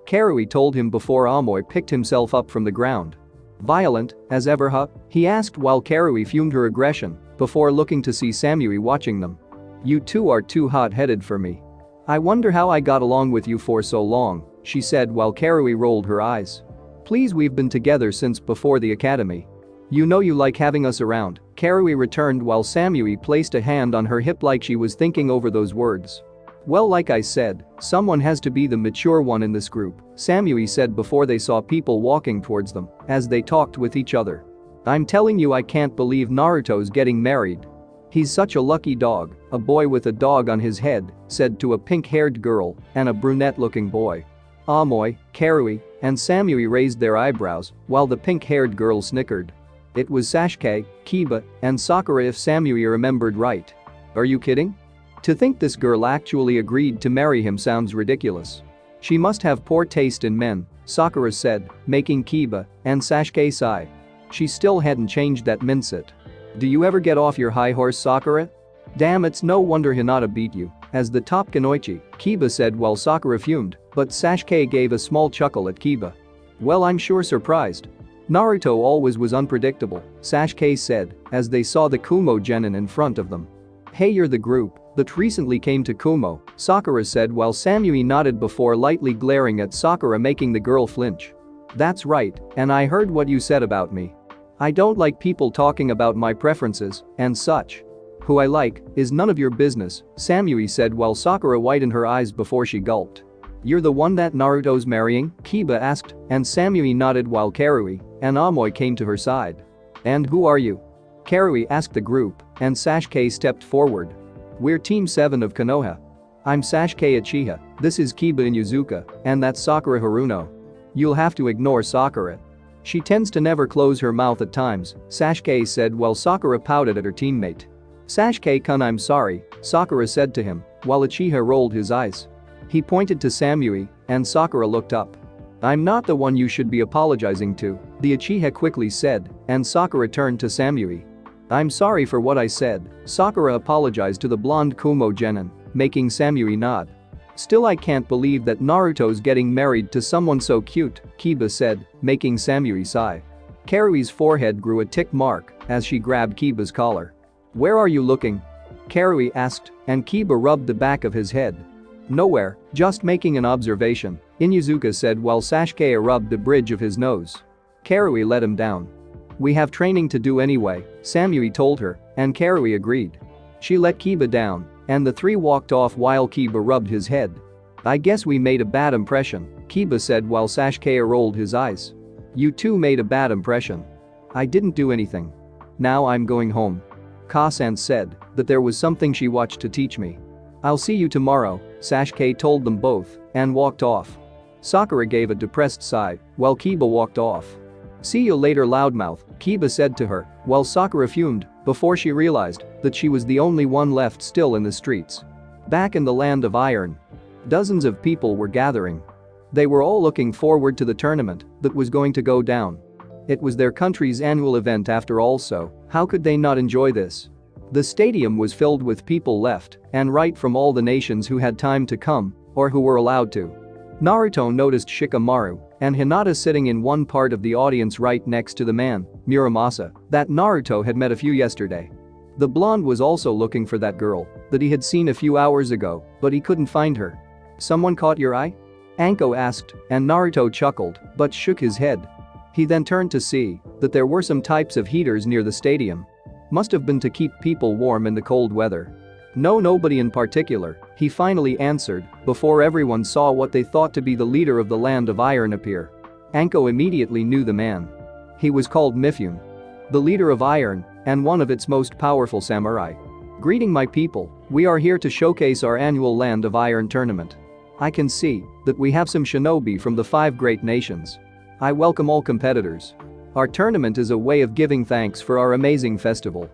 Karui told him before Amoy picked himself up from the ground. Violent, as ever, huh? He asked while Karui fumed her aggression before looking to see Samui watching them. You two are too hot-headed for me. I wonder how I got along with you for so long, she said while Karui rolled her eyes. Please, we've been together since before the academy. You know you like having us around, Karui returned while Samui placed a hand on her hip like she was thinking over those words. Well, like I said, someone has to be the mature one in this group, Samui said before they saw people walking towards them as they talked with each other. I'm telling you, I can't believe Naruto's getting married. He's such a lucky dog, a boy with a dog on his head said to a pink-haired girl and a brunette-looking boy. Amoy, Karui, and Samui raised their eyebrows while the pink-haired girl snickered. It was Sasuke, Kiba, and Sakura if Samui remembered right. Are you kidding? To think this girl actually agreed to marry him sounds ridiculous. She must have poor taste in men, Sakura said, making Kiba and Sasuke sigh. She still hadn't changed that mindset. Do you ever get off your high horse, Sakura? Damn, it's no wonder Hinata beat you, as the top Kunoichi, Kiba said while Sakura fumed, but Sasuke gave a small chuckle at Kiba. Well, I'm sure surprised. Naruto always was unpredictable, Sasuke said as they saw the Kumo genin in front of them. Hey, you're the group that recently came to Kumo, Sakura said while Samui nodded before lightly glaring at Sakura, making the girl flinch. That's right, and I heard what you said about me. I don't like people talking about my preferences and such. Who I like is none of your business, Samui said while Sakura widened her eyes before she gulped. You're the one that Naruto's marrying? Kiba asked, and Samui nodded while Karui and Amoy came to her side. And who are you? Karui asked the group, and Sasuke stepped forward. We're Team 7 of Konoha. I'm Sasuke Uchiha, this is Kiba Inuzuka, and that's Sakura Haruno. You'll have to ignore Sakura. She tends to never close her mouth at times, Sasuke said while Sakura pouted at her teammate. Sasuke-kun, I'm sorry, Sakura said to him, while Uchiha rolled his eyes. He pointed to Samui, and Sakura looked up. I'm not the one you should be apologizing to, the Uchiha quickly said, and Sakura turned to Samui. I'm sorry for what I said, Sakura apologized to the blonde Kumo genin, making Samui nod. Still, I can't believe that Naruto's getting married to someone so cute, Kiba said, making Samui sigh. Karui's forehead grew a tick mark as she grabbed Kiba's collar. Where are you looking? Karui asked, and Kiba rubbed the back of his head. Nowhere, just making an observation, Inuzuka said while Sasuke rubbed the bridge of his nose. Karui let him down. We have training to do anyway, Samui told her, and Karui agreed. She let Kiba down, and the three walked off while Kiba rubbed his head. I guess we made a bad impression, Kiba said while Sasuke rolled his eyes. You two made a bad impression. I didn't do anything. Now I'm going home. Kasan said that there was something she watched to teach me. I'll see you tomorrow, Sasuke told them both, and walked off. Sakura gave a depressed sigh while Kiba walked off. See you later, loudmouth, Kiba said to her, while Sakura fumed before she realized that she was the only one left still in the streets. Back in the land of iron, dozens of people were gathering. They were all looking forward to the tournament that was going to go down. It was their country's annual event after all, so how could they not enjoy this? The stadium was filled with people left and right from all the nations who had time to come or who were allowed to. Naruto noticed Shikamaru and Hinata sitting in one part of the audience right next to the man, Muramasa, that Naruto had met a few yesterday. The blonde was also looking for that girl that he had seen a few hours ago, but he couldn't find her. Someone caught your eye? Anko asked, and Naruto chuckled but shook his head. He then turned to see that there were some types of heaters near the stadium. Must have been to keep people warm in the cold weather. No, nobody in particular, he finally answered before everyone saw what they thought to be the leader of the land of iron appear. Anko immediately knew the man. He was called Mifune, the leader of iron and one of its most powerful samurai. Greeting my people, we are here to showcase our annual Land of Iron tournament. I can see that we have some shinobi from the 5 great nations. I welcome all competitors. Our tournament is a way of giving thanks for our amazing festival.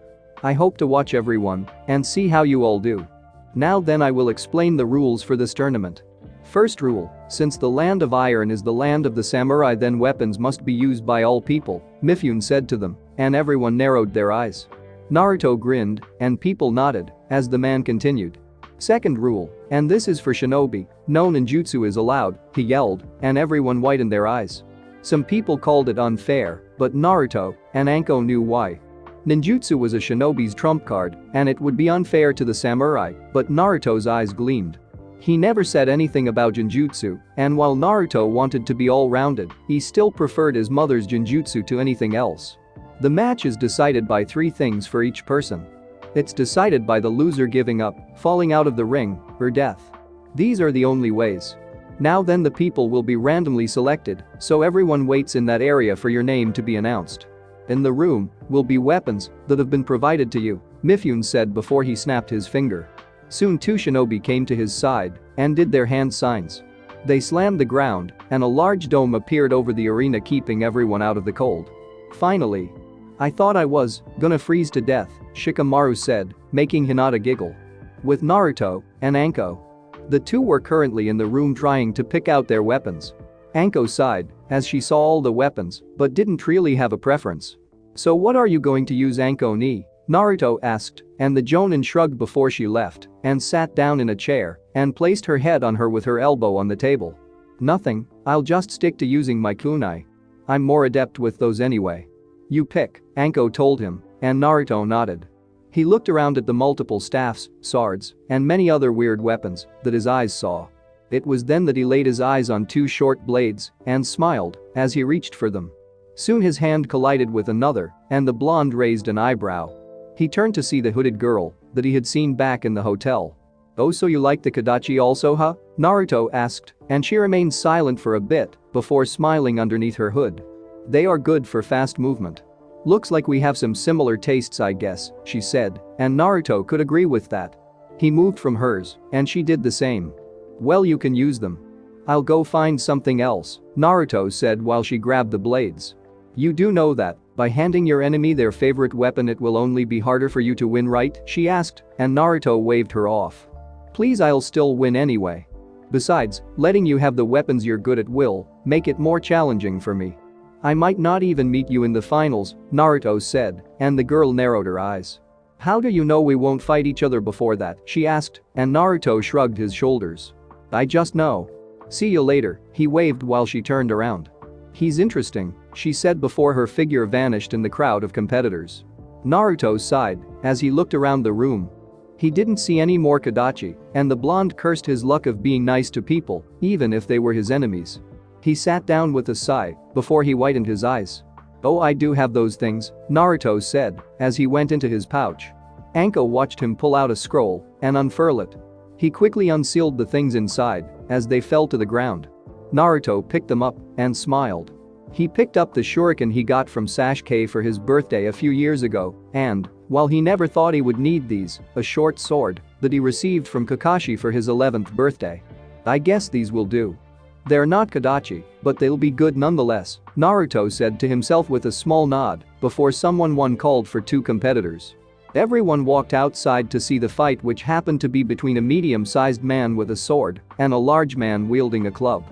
I hope to watch everyone and see how you all do. Now then, I will explain the rules for this tournament. First rule, since the land of iron is the land of the samurai, then weapons must be used by all people, Mifune said to them, and everyone narrowed their eyes. Naruto grinned and people nodded as the man continued. Second rule, and this is for shinobi, no ninjutsu is allowed, he yelled, and everyone widened their eyes. Some people called it unfair, but Naruto and Anko knew why. Ninjutsu was a shinobi's trump card, and it would be unfair to the samurai, but Naruto's eyes gleamed. He never said anything about Genjutsu, and while Naruto wanted to be all-rounded, he still preferred his mother's Genjutsu to anything else. The match is decided by 3 things for each person. It's decided by the loser giving up, falling out of the ring, or death. These are the only ways. Now then, the people will be randomly selected, so everyone waits in that area for your name to be announced. In the room will be weapons that have been provided to you, Mifune said before he snapped his finger. Soon 2 shinobi came to his side and did their hand signs. They slammed the ground and a large dome appeared over the arena, keeping everyone out of the cold. Finally, I thought I was gonna freeze to death, Shikamaru said, making Hinata giggle. With Naruto and Anko, the two were currently in the room trying to pick out their weapons. Anko sighed as she saw all the weapons but didn't really have a preference. So what are you going to use, Anko ni? Naruto asked, and the Jonin shrugged before she left and sat down in a chair and placed her head on her with her elbow on the table. Nothing, I'll just stick to using my kunai. I'm more adept with those anyway. You pick, Anko told him, and Naruto nodded. He looked around at the multiple staffs, swords, and many other weird weapons that his eyes saw. It was then that he laid his eyes on two short blades and smiled as he reached for them. Soon his hand collided with another, and the blonde raised an eyebrow. He turned to see the hooded girl that he had seen back in the hotel. "Oh, so you like the Kodachi also, huh?" Naruto asked, and she remained silent for a bit before smiling underneath her hood. "They are good for fast movement. Looks like we have some similar tastes, I guess," she said, and Naruto could agree with that. He moved from hers, and she did the same. "Well, you can use them. I'll go find something else," Naruto said while she grabbed the blades. "You do know that by handing your enemy their favorite weapon it will only be harder for you to win, right?" she asked, and Naruto waved her off. "Please, I'll still win anyway. Besides, letting you have the weapons you're good at will make it more challenging for me. I might not even meet you in the finals," Naruto said, and the girl narrowed her eyes. "How do you know we won't fight each other before that?" she asked, and Naruto shrugged his shoulders. "I just know. See you later," he waved while she turned around. "He's interesting," she said before her figure vanished in the crowd of competitors. Naruto sighed as he looked around the room. He didn't see any more Kodachi, and the blonde cursed his luck of being nice to people, even if they were his enemies. He sat down with a sigh before he widened his eyes. "Oh, I do have those things," Naruto said as he went into his pouch. Anko watched him pull out a scroll and unfurl it. He quickly unsealed the things inside as they fell to the ground. Naruto picked them up and smiled. He picked up the shuriken he got from Sasuke for his birthday a few years ago, and, while he never thought he would need these, a short sword that he received from Kakashi for his 11th birthday. "I guess these will do. They're not Kodachi, but they'll be good nonetheless," Naruto said to himself with a small nod before someone called for two competitors. Everyone walked outside to see the fight, which happened to be between a medium-sized man with a sword and a large man wielding a club.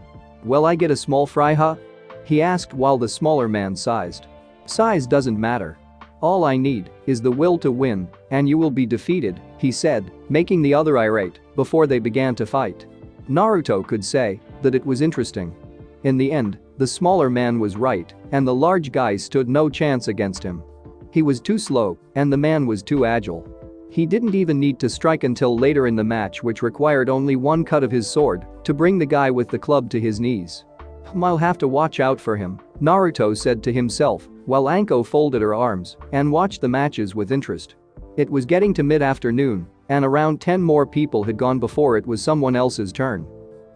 "Will I get a small fry, huh?" he asked while the smaller man sized. "Size doesn't matter. All I need is the will to win, and you will be defeated," he said, making the other irate before they began to fight. Naruto could say that it was interesting. In the end, the smaller man was right, and the large guy stood no chance against him. He was too slow, and the man was too agile. He didn't even need to strike until later in the match, which required only one cut of his sword to bring the guy with the club to his knees. "I'll have to watch out for him," Naruto said to himself while Anko folded her arms and watched the matches with interest. It was getting to mid-afternoon, and around 10 more people had gone before it was someone else's turn.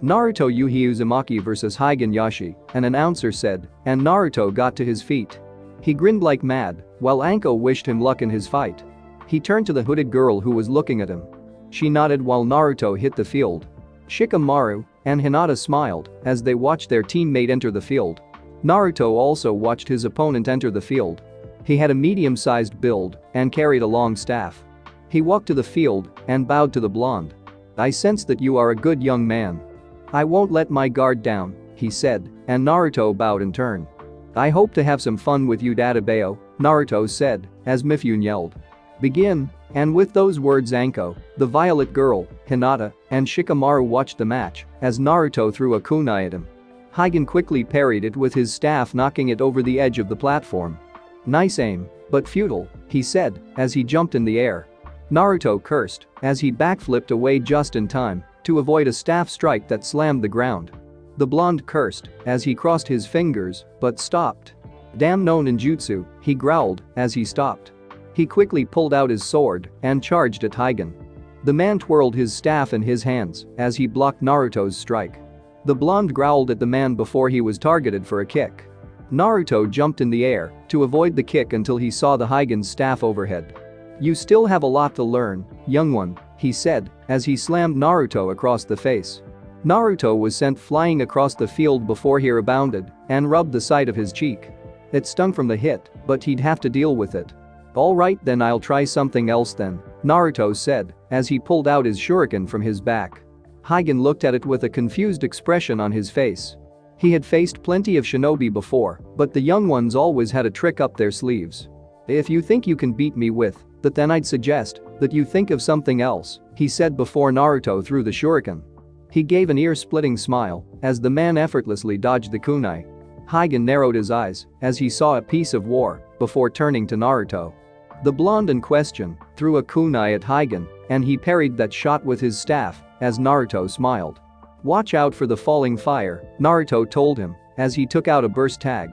"Naruto Yuhi Uzumaki vs Higan, an announcer said, and Naruto got to his feet. He grinned like mad while Anko wished him luck in his fight. He turned to the hooded girl who was looking at him. She nodded while Naruto hit the field. Shikamaru and Hinata smiled as they watched their teammate enter the field. Naruto also watched his opponent enter the field. He had a medium-sized build and carried a long staff. He walked to the field and bowed to the blonde. "I sense that you are a good young man. I won't let my guard down," he said, and Naruto bowed in turn. "I hope to have some fun with you, Databeo," Naruto said as Mifune yelled. "Begin," and with those words Anko, the violet girl, Hinata, and Shikamaru watched the match as Naruto threw a kunai at him. Higan quickly parried it with his staff, knocking it over the edge of the platform. "Nice aim, but futile," he said as he jumped in the air. Naruto cursed as he backflipped away just in time to avoid a staff strike that slammed the ground. The blonde cursed as he crossed his fingers but stopped. "Damn no ninjutsu," he growled as he stopped. He quickly pulled out his sword and charged at Higan. The man twirled his staff in his hands as he blocked Naruto's strike. The blonde growled at the man before he was targeted for a kick. Naruto jumped in the air to avoid the kick until he saw the Higan's staff overhead. "You still have a lot to learn, young one," he said as he slammed Naruto across the face. Naruto was sent flying across the field before he rebounded and rubbed the side of his cheek. It stung from the hit, but he'd have to deal with it. "Alright then, I'll try something else then," Naruto said as he pulled out his shuriken from his back. Higan looked at it with a confused expression on his face. He had faced plenty of shinobi before, but the young ones always had a trick up their sleeves. "If you think you can beat me with that, then I'd suggest that you think of something else," he said before Naruto threw the shuriken. He gave an ear-splitting smile as the man effortlessly dodged the kunai. Higan narrowed his eyes as he saw a piece of war before turning to Naruto. The blonde in question threw a kunai at Higan, and he parried that shot with his staff as Naruto smiled. "Watch out for the falling fire," Naruto told him as he took out a burst tag.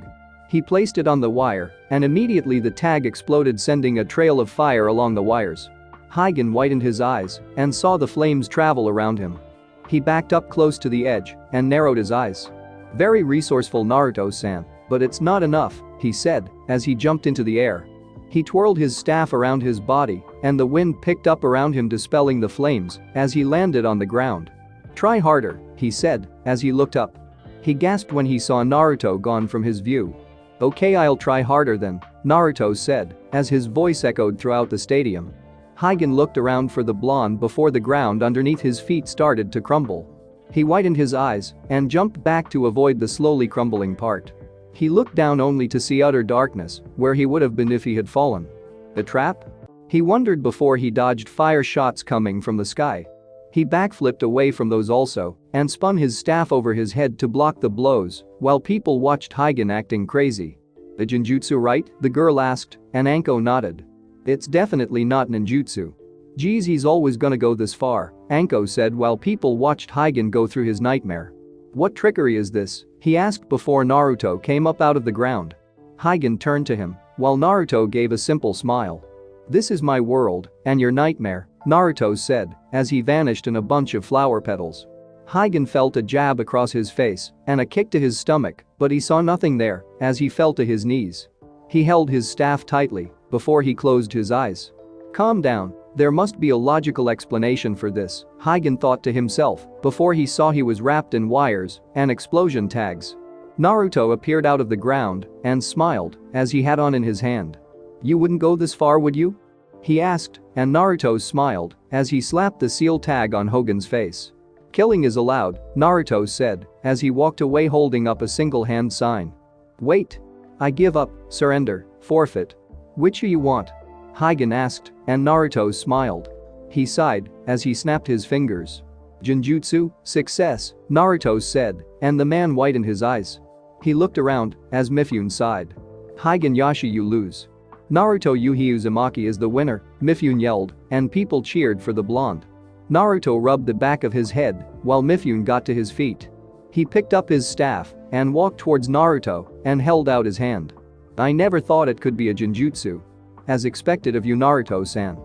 He placed it on the wire, and immediately the tag exploded, sending a trail of fire along the wires. Higan widened his eyes and saw the flames travel around him. He backed up close to the edge and narrowed his eyes. "Very resourceful, Naruto-san, but it's not enough," he said as he jumped into the air. He twirled his staff around his body, and the wind picked up around him, dispelling the flames as he landed on the ground. "Try harder," he said as he looked up. He gasped when he saw Naruto gone from his view. "Okay, I'll try harder then," Naruto said as his voice echoed throughout the stadium. Higan looked around for the blonde before the ground underneath his feet started to crumble. He widened his eyes and jumped back to avoid the slowly crumbling part. He looked down only to see utter darkness where he would have been if he had fallen. A trap? He wondered before he dodged fire shots coming from the sky. He backflipped away from those also and spun his staff over his head to block the blows while people watched Higan acting crazy. "The Genjutsu, right?" the girl asked, and Anko nodded. "It's definitely not ninjutsu." "Geez, he's always gonna go this far," Anko said while people watched Higan go through his nightmare. "What trickery is this?" he asked before Naruto came up out of the ground. Higan turned to him while Naruto gave a simple smile. "This is my world and your nightmare," Naruto said as he vanished in a bunch of flower petals. Higan felt a jab across his face and a kick to his stomach, but he saw nothing there as he fell to his knees. He held his staff tightly before he closed his eyes. "Calm down. There must be a logical explanation for this," Higan thought to himself before he saw he was wrapped in wires and explosion tags. Naruto appeared out of the ground and smiled as he had on in his hand. "You wouldn't go this far, would you?" he asked, and Naruto smiled as he slapped the seal tag on Hogan's face. "Killing is allowed," Naruto said as he walked away holding up a single hand sign. "Wait. I give up, surrender, forfeit. Which do you want?" Higan asked, and Naruto smiled. He sighed as he snapped his fingers. "Genjutsu, success," Naruto said, and the man widened his eyes. He looked around as Mifune sighed. "Higan Yashi, you lose." "Naruto Yuhi Uzumaki is the winner," Mifune yelled, and people cheered for the blonde. Naruto rubbed the back of his head while Mifune got to his feet. He picked up his staff and walked towards Naruto and held out his hand. "I never thought it could be a Genjutsu. As expected of you, Naruto-san."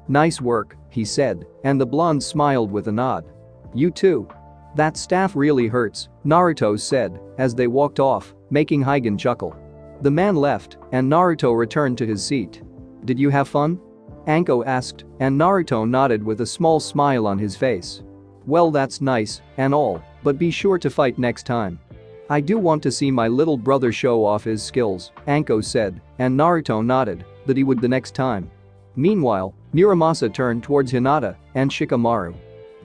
"Nice work," he said, and the blonde smiled with a nod. "You too." "That staff really hurts," Naruto said as they walked off, making Higan chuckle. The man left and Naruto returned to his seat. "Did you have fun?" Anko asked, and Naruto nodded with a small smile on his face. "Well, that's nice and all, but be sure to fight next time." "I do want to see my little brother show off his skills," Anko said, and Naruto nodded that he would the next time. Meanwhile, Muramasa turned towards Hinata and Shikamaru.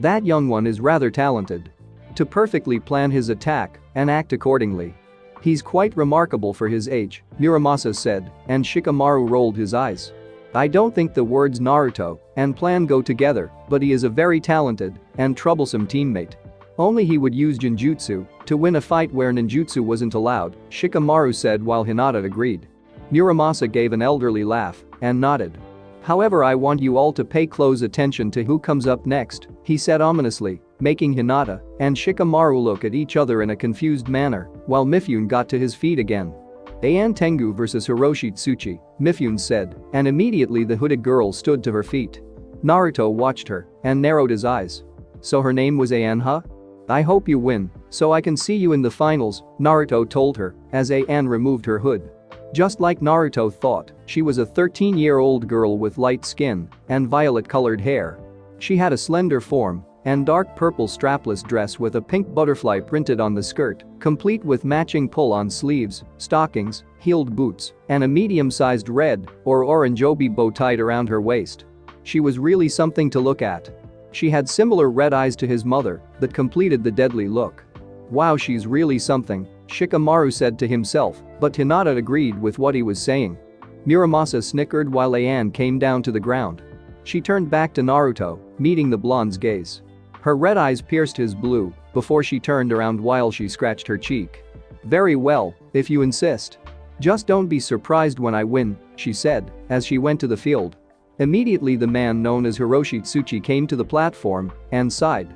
"That young one is rather talented. To perfectly plan his attack and act accordingly. He's quite remarkable for his age," Muramasa said, and Shikamaru rolled his eyes. "I don't think the words Naruto and plan go together, but he is a very talented and troublesome teammate. Only he would use Genjutsu to win a fight where ninjutsu wasn't allowed," Shikamaru said while Hinata agreed. Muramasa gave an elderly laugh and nodded. "However, I want you all to pay close attention to who comes up next," he said ominously, making Hinata and Shikamaru look at each other in a confused manner while Mifune got to his feet again. "Ayane Tengu vs Hiroshi Tsuchi," Mifune said, and immediately the hooded girl stood to her feet. Naruto watched her and narrowed his eyes. "So her name was Ayane, huh? I hope you win so I can see you in the finals," Naruto told her as Ayane removed her hood. Just like Naruto thought, she was a 13-year-old girl with light skin and violet-colored hair. She had a slender form and dark purple strapless dress with a pink butterfly printed on the skirt, complete with matching pull-on sleeves, stockings, heeled boots, and a medium-sized red or orange obi bow tied around her waist. She was really something to look at. She had similar red eyes to his mother that completed the deadly look. "Wow, she's really something," Shikamaru said to himself, but Hinata agreed with what he was saying. Muramasa snickered while Ayane came down to the ground. She turned back to Naruto, meeting the blonde's gaze. Her red eyes pierced his blue before she turned around while she scratched her cheek. "Very well, if you insist. Just don't be surprised when I win," she said, as she went to the field. Immediately the man known as Hiroshi Tsuchi came to the platform and sighed.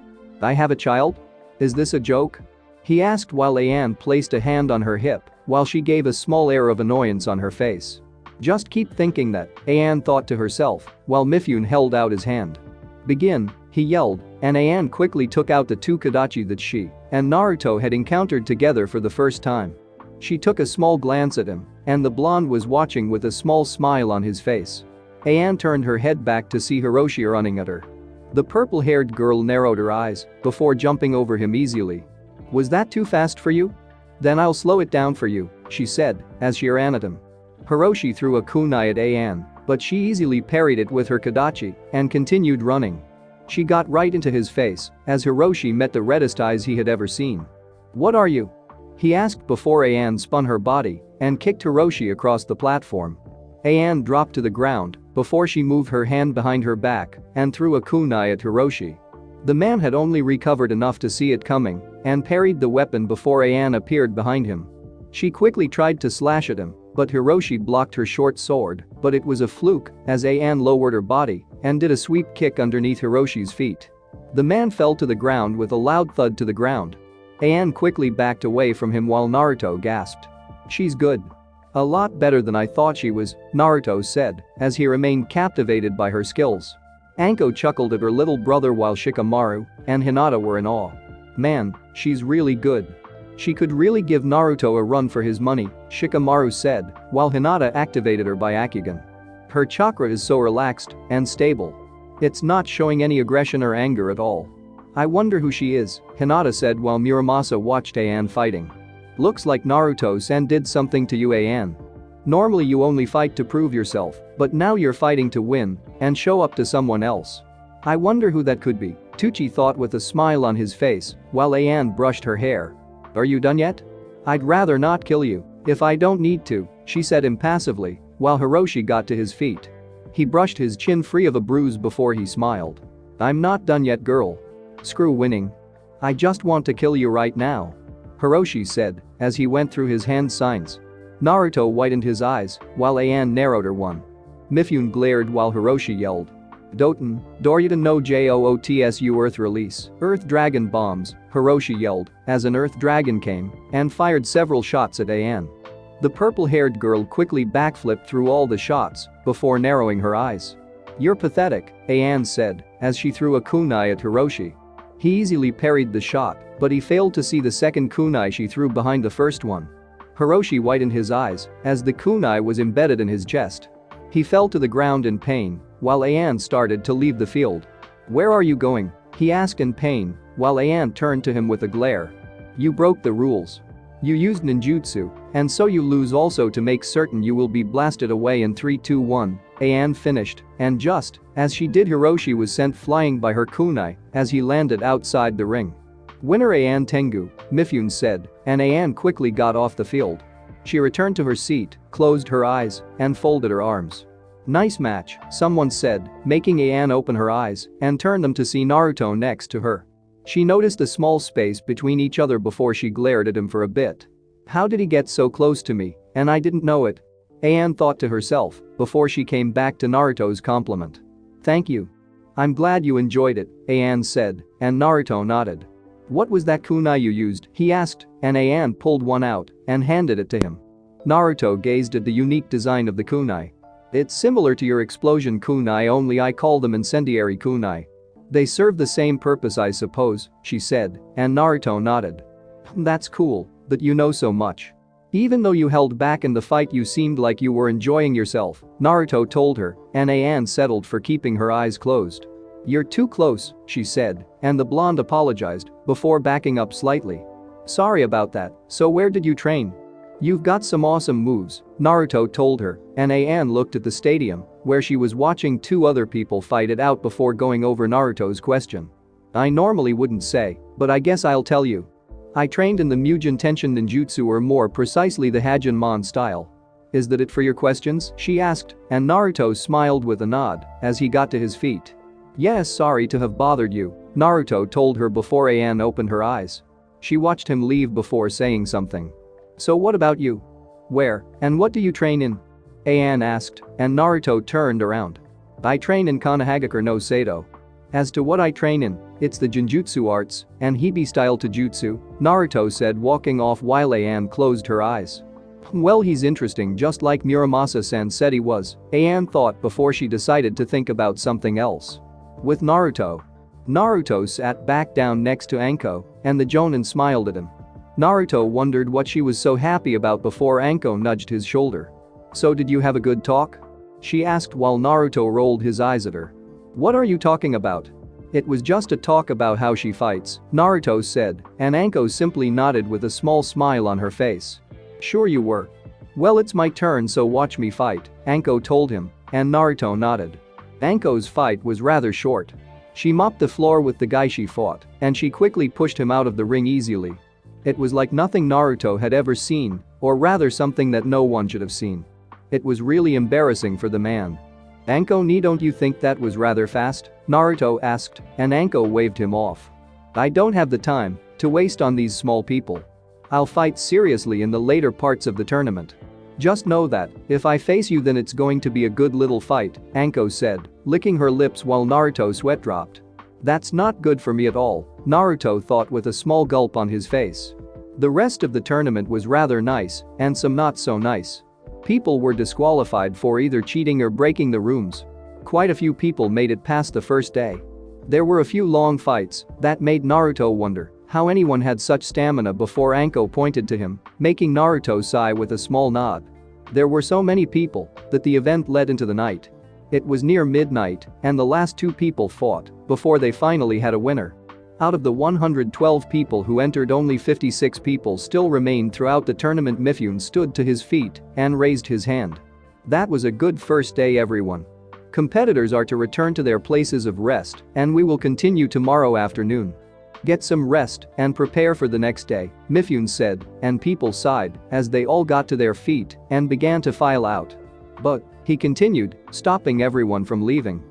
"I have a child? Is this a joke?" he asked while Ayane placed a hand on her hip while she gave a small air of annoyance on her face. "Just keep thinking that," Ayane thought to herself while Mifune held out his hand. "Begin," he yelled, and Ayane quickly took out the two Kodachi that she and Naruto had encountered together for the first time. She took a small glance at him, and the blonde was watching with a small smile on his face. Ayane turned her head back to see Hiroshi running at her. The purple-haired girl narrowed her eyes before jumping over him easily. "Was that too fast for you? Then I'll slow it down for you," she said as she ran at him. Hiroshi threw a kunai at Ayane, but she easily parried it with her Kodachi and continued running. She got right into his face as Hiroshi met the reddest eyes he had ever seen. "What are you?" he asked before Ayane spun her body and kicked Hiroshi across the platform. Ayane dropped to the ground before she moved her hand behind her back and threw a kunai at Hiroshi. The man had only recovered enough to see it coming and parried the weapon before Ayane appeared behind him. She quickly tried to slash at him, but Hiroshi blocked her short sword, but it was a fluke as Ayane lowered her body and did a sweep kick underneath Hiroshi's feet. The man fell to the ground with a loud thud to the ground. Ayane quickly backed away from him while Naruto gasped. "She's good. A lot better than I thought she was," Naruto said as he remained captivated by her skills. Anko chuckled at her little brother while Shikamaru and Hinata were in awe. "Man, she's really good. She could really give Naruto a run for his money," Shikamaru said while Hinata activated her Byakugan. "Her chakra is so relaxed and stable. It's not showing any aggression or anger at all. I wonder who she is," Hinata said while Muramasa watched Ayane fighting. "Looks like Naruto-san did something to you, Ayane. Normally you only fight to prove yourself, but now you're fighting to win and show up to someone else. I wonder who that could be," Tucci thought with a smile on his face while Ayane brushed her hair. "Are you done yet? I'd rather not kill you if I don't need to," she said impassively while Hiroshi got to his feet. He brushed his chin free of a bruise before he smiled. "I'm not done yet, girl. Screw winning. I just want to kill you right now," Hiroshi said as he went through his hand signs. Naruto widened his eyes while Ayane narrowed her one. Mifune glared while Hiroshi yelled. "Doten, Doryoten no Jootsu Earth release, Earth Dragon bombs," Hiroshi yelled as an Earth Dragon came and fired several shots at Ayane. The purple-haired girl quickly backflipped through all the shots before narrowing her eyes. "You're pathetic," Ayane said as she threw a kunai at Hiroshi. He easily parried the shot, but he failed to see the second kunai she threw behind the first one. Hiroshi widened his eyes as the kunai was embedded in his chest. He fell to the ground in pain while Ayane started to leave the field. "Where are you going?" he asked in pain while Ayane turned to him with a glare. "You broke the rules. You used ninjutsu, and so you lose also to make certain you will be blasted away in 3, 2, 1, Ayane finished, and just as she did Hiroshi was sent flying by her kunai as he landed outside the ring. "Winner Ayane Tengu," Mifune said, and Ayane quickly got off the field. She returned to her seat, closed her eyes, and folded her arms. "Nice match," someone said, making Ayane open her eyes and turn them to see Naruto next to her. She noticed a small space between each other before she glared at him for a bit. "How did he get so close to me, and I didn't know it?" Ayane thought to herself before she came back to Naruto's compliment. "Thank you. I'm glad you enjoyed it," Ayane said, and Naruto nodded. "What was that kunai you used?" he asked, and Ayane pulled one out and handed it to him. Naruto gazed at the unique design of the kunai. "It's similar to your explosion kunai, only I call them incendiary kunai. They serve the same purpose, I suppose," she said, and Naruto nodded. "That's cool that you know so much. Even though you held back in the fight you seemed like you were enjoying yourself," Naruto told her, and Ayane settled for keeping her eyes closed. "You're too close," she said, and the blonde apologized before backing up slightly. "Sorry about that, so where did you train?" "You've got some awesome moves," Naruto told her, and Ayane looked at the stadium where she was watching two other people fight it out before going over Naruto's question. "I normally wouldn't say, but I guess I'll tell you. I trained in the Mugen Tenshin Ninjutsu, or more precisely the Hajinmon style." "Is that it for your questions?" she asked, and Naruto smiled with a nod as he got to his feet. "Yes, sorry to have bothered you," Naruto told her before Ayane opened her eyes. She watched him leave before saying something. "So what about you? Where and what do you train in?" Ayane asked, and Naruto turned around. I train in Konohagakure no Seido. As to what I train in, it's the Genjutsu arts and Hibi-style Taijutsu, Naruto said, walking off while Ayane closed her eyes. Well, he's interesting, just like Muramasa-san said he was, Ayane thought before she decided to think about something else. With Naruto sat back down next to Anko, and the Jonin smiled at him. Naruto wondered what she was so happy about before Anko nudged his shoulder. So did you have a good talk? She asked while Naruto rolled his eyes at her. What are you talking about? It was just a talk about how she fights, Naruto said, and Anko simply nodded with a small smile on her face. Sure you were. Well, it's my turn, so watch me fight, Anko told him, and Naruto nodded. Anko's fight was rather short. She mopped the floor with the guy she fought, and she quickly pushed him out of the ring easily. It was like nothing Naruto had ever seen, or rather something that no one should have seen. It was really embarrassing for the man. Anko, don't you think that was rather fast? Naruto asked, and Anko waved him off. I don't have the time to waste on these small people. I'll fight seriously in the later parts of the tournament. Just know that, if I face you then it's going to be a good little fight, Anko said, licking her lips while Naruto's sweat dropped. That's not good for me at all, Naruto thought with a small gulp on his face. The rest of the tournament was rather nice, and some not so nice. People were disqualified for either cheating or breaking the rules. Quite a few people made it past the first day. There were a few long fights that made Naruto wonder how anyone had such stamina before Anko pointed to him, making Naruto sigh with a small nod. There were so many people that the event led into the night. It was near midnight, and the last two people fought before they finally had a winner. Out of the 112 people who entered, only 56 people still remained throughout the tournament. Mifune stood to his feet and raised his hand. That was a good first day, everyone. Competitors are to return to their places of rest, and we will continue tomorrow afternoon. Get some rest and prepare for the next day, Mifune said, and people sighed as they all got to their feet and began to file out. But, he continued, stopping everyone from leaving.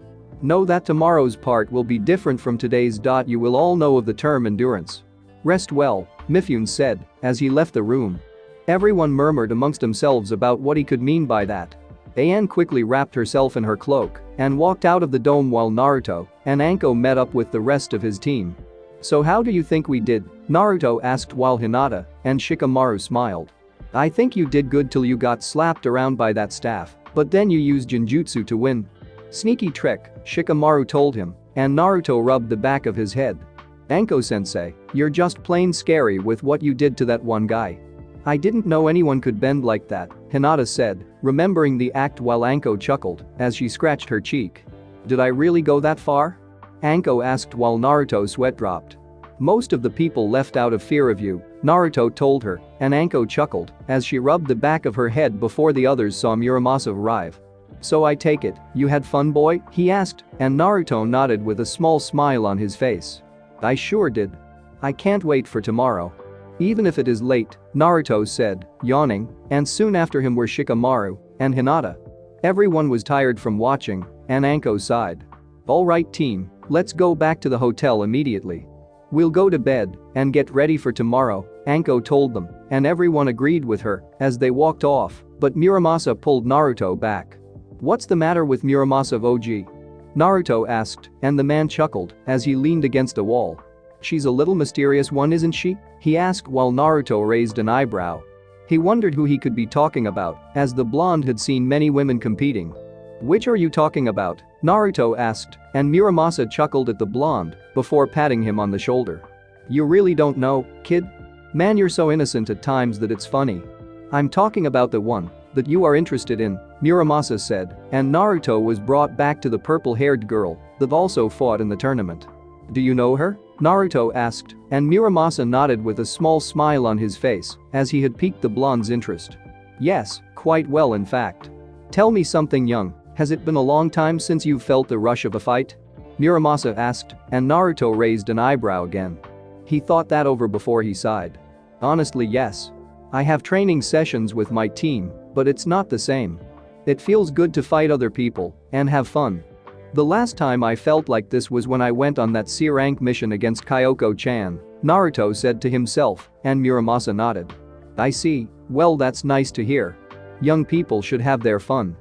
Know that tomorrow's part will be different from today's. You will all know of the term endurance. Rest well, Mifune said as he left the room. Everyone murmured amongst themselves about what he could mean by that. Ayane quickly wrapped herself in her cloak and walked out of the dome while Naruto and Anko met up with the rest of his team. So how do you think we did? Naruto asked while Hinata and Shikamaru smiled. I think you did good till you got slapped around by that staff, but then you used Genjutsu to win. Sneaky trick, Shikamaru told him, and Naruto rubbed the back of his head. Anko-sensei, you're just plain scary with what you did to that one guy. I didn't know anyone could bend like that, Hinata said, remembering the act while Anko chuckled as she scratched her cheek. Did I really go that far? Anko asked while Naruto's sweat dropped. Most of the people left out of fear of you, Naruto told her, and Anko chuckled as she rubbed the back of her head before the others saw Muramasa arrive. So I take it, you had fun, boy? He asked, and Naruto nodded with a small smile on his face. I sure did. I can't wait for tomorrow. Even if it is late, Naruto said, yawning, and soon after him were Shikamaru and Hinata. Everyone was tired from watching, and Anko sighed. Alright team, let's go back to the hotel immediately. We'll go to bed and get ready for tomorrow, Anko told them, and everyone agreed with her as they walked off, but Muramasa pulled Naruto back. What's the matter with Muramasa OG? Naruto asked, and the man chuckled as he leaned against a wall. She's a little mysterious one, isn't she? He asked while Naruto raised an eyebrow. He wondered who he could be talking about, as the blonde had seen many women competing. Which are you talking about? Naruto asked, and Muramasa chuckled at the blonde before patting him on the shoulder. You really don't know, kid? Man, you're so innocent at times that it's funny. I'm talking about the one that you are interested in, Muramasa said, and Naruto was brought back to the purple-haired girl that also fought in the tournament. Do you know her? Naruto asked, and Muramasa nodded with a small smile on his face as he had piqued the blonde's interest. Yes, quite well in fact. Tell me something, young, has it been a long time since you've felt the rush of a fight? Muramasa asked, and Naruto raised an eyebrow again. He thought that over before he sighed. Honestly, yes. I have training sessions with my team, but it's not the same. It feels good to fight other people and have fun. The last time I felt like this was when I went on that C-rank mission against Kyoko-chan, Naruto said to himself, and Muramasa nodded. I see, well that's nice to hear. Young people should have their fun.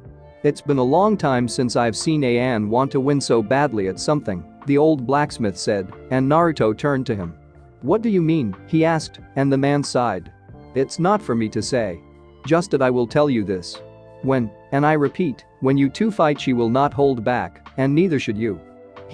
It's been a long time since I've seen Ayane want to win so badly at something, the old blacksmith said, and Naruto turned to him. What do you mean? He asked, and the man sighed. It's not for me to say. Just that I will tell you this. When, and I repeat, when you two fight she will not hold back, and neither should you.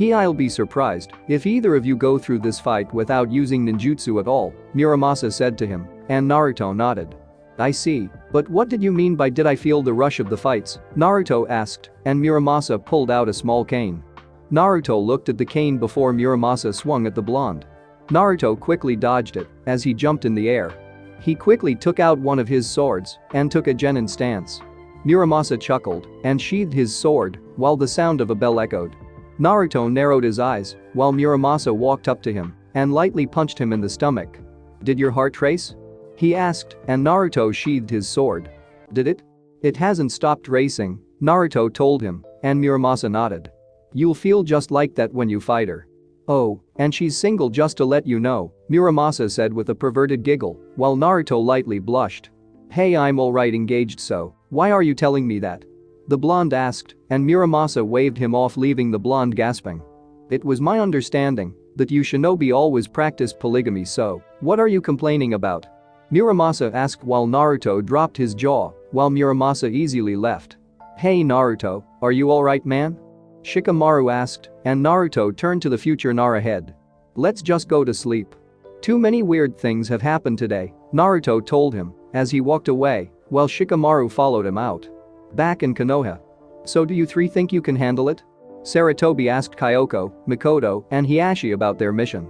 I'll be surprised if either of you go through this fight without using ninjutsu at all, Muramasa said to him, and Naruto nodded. I see, but what did you mean by did I feel the rush of the fights? Naruto asked, and Muramasa pulled out a small cane. Naruto looked at the cane before Muramasa swung at the blonde. Naruto quickly dodged it as he jumped in the air. He quickly took out one of his swords and took a genin stance. Muramasa chuckled and sheathed his sword while the sound of a bell echoed. Naruto narrowed his eyes while Muramasa walked up to him and lightly punched him in the stomach. Did your heart race? He asked, and Naruto sheathed his sword. Did it? It hasn't stopped racing, Naruto told him, and Muramasa nodded. You'll feel just like that when you fight her. Oh, and she's single just to let you know, Muramasa said with a perverted giggle, while Naruto lightly blushed. Hey, I'm alright engaged, so why are you telling me that? The blonde asked, and Muramasa waved him off, leaving the blonde gasping. It was my understanding that you shinobi always practice polygamy, so what are you complaining about? Muramasa asked while Naruto dropped his jaw while Muramasa easily left. Hey Naruto, are you alright man? Shikamaru asked, and Naruto turned to the future Nara head. Let's just go to sleep. Too many weird things have happened today, Naruto told him as he walked away while Shikamaru followed him out. Back in Konoha. So do you three think you can handle it? Sarutobi asked Kyoko, Mikoto, and Hiashi about their mission.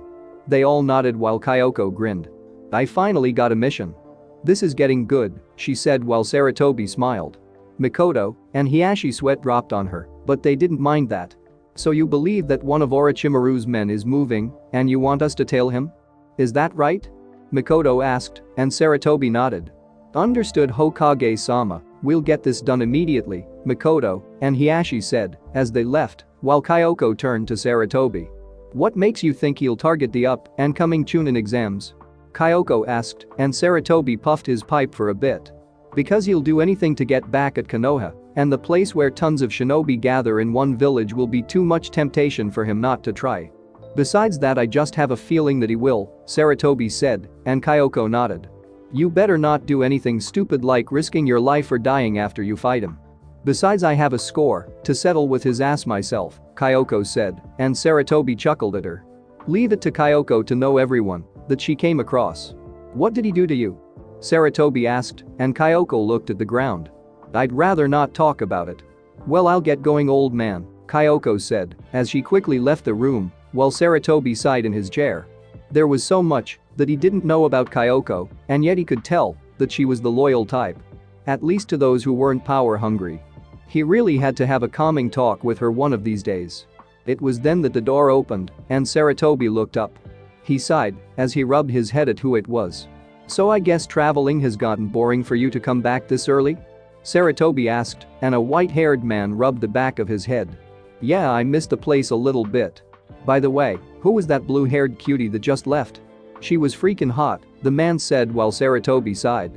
They all nodded while Kyoko grinned. I finally got a mission. This is getting good, she said while Sarutobi smiled. Mikoto and Hiashi sweat dropped on her, but they didn't mind that. So you believe that one of Orochimaru's men is moving, and you want us to tail him? Is that right? Mikoto asked, and Sarutobi nodded. Understood Hokage-sama, we'll get this done immediately, Mikoto and Hiashi said as they left, while Kyoko turned to Sarutobi. What makes you think he'll target the up and coming Chunin exams? Kyoko asked, and Sarutobi puffed his pipe for a bit. Because he'll do anything to get back at Konoha, and the place where tons of shinobi gather in one village will be too much temptation for him not to try. Besides that, I just have a feeling that he will, Sarutobi said, and Kyoko nodded. You better not do anything stupid like risking your life or dying after you fight him. Besides, I have a score to settle with his ass myself, Kyoko said, and Sarutobi chuckled at her. Leave it to Kyoko to know everyone that she came across. What did he do to you? Sarutobi asked, and Kyoko looked at the ground. I'd rather not talk about it. Well, I'll get going, old man, Kyoko said as she quickly left the room while Sarutobi sighed in his chair. There was so much that he didn't know about Kyoko, and yet he could tell that she was the loyal type. At least to those who weren't power hungry. He really had to have a calming talk with her one of these days. It was then that the door opened and Sarutobi looked up. He sighed as he rubbed his head at who it was. So I guess traveling has gotten boring for you to come back this early? Sarutobi asked, and a white-haired man rubbed the back of his head. Yeah, I missed the place a little bit. By the way, who was that blue-haired cutie that just left? She was freaking hot, the man said while Sarutobi sighed.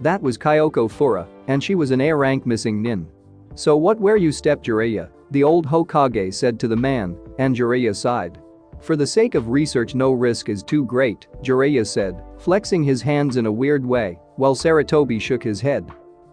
That was Kyoko Fura, and she was an A-rank missing nin. So what where you step Jiraiya, the old Hokage said to the man, and Jiraiya sighed. For the sake of research, no risk is too great, Jiraiya said, flexing his hands in a weird way, while Sarutobi shook his head.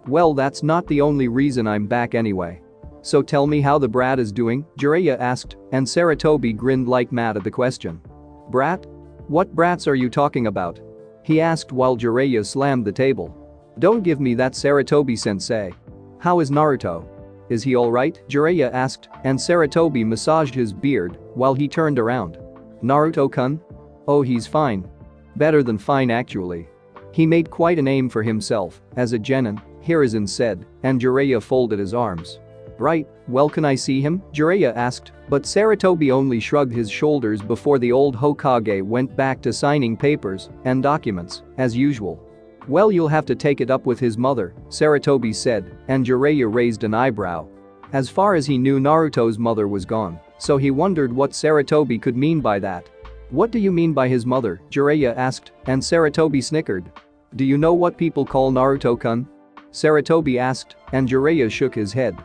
Well, that's not the only reason I'm back anyway. So tell me how the brat is doing, Jiraiya asked, and Sarutobi grinned like mad at the question. Brat? What brats are you talking about? He asked while Jiraiya slammed the table. Don't give me that, Sarutobi-sensei. How is Naruto? Is he alright? Jiraiya asked, and Sarutobi massaged his beard while he turned around. Naruto-kun? Oh, he's fine. Better than fine actually. He made quite a name for himself as a genin, Hiruzen said, and Jiraiya folded his arms. Right, well, can I see him? Jiraiya asked, but Sarutobi only shrugged his shoulders before the old Hokage went back to signing papers and documents, as usual. Well, you'll have to take it up with his mother, Sarutobi said, and Jiraiya raised an eyebrow. As far as he knew, Naruto's mother was gone, so he wondered what Sarutobi could mean by that. What do you mean by his mother? Jiraiya asked, and Sarutobi snickered. Do you know what people call Naruto-kun? Sarutobi asked, and Jiraiya shook his head.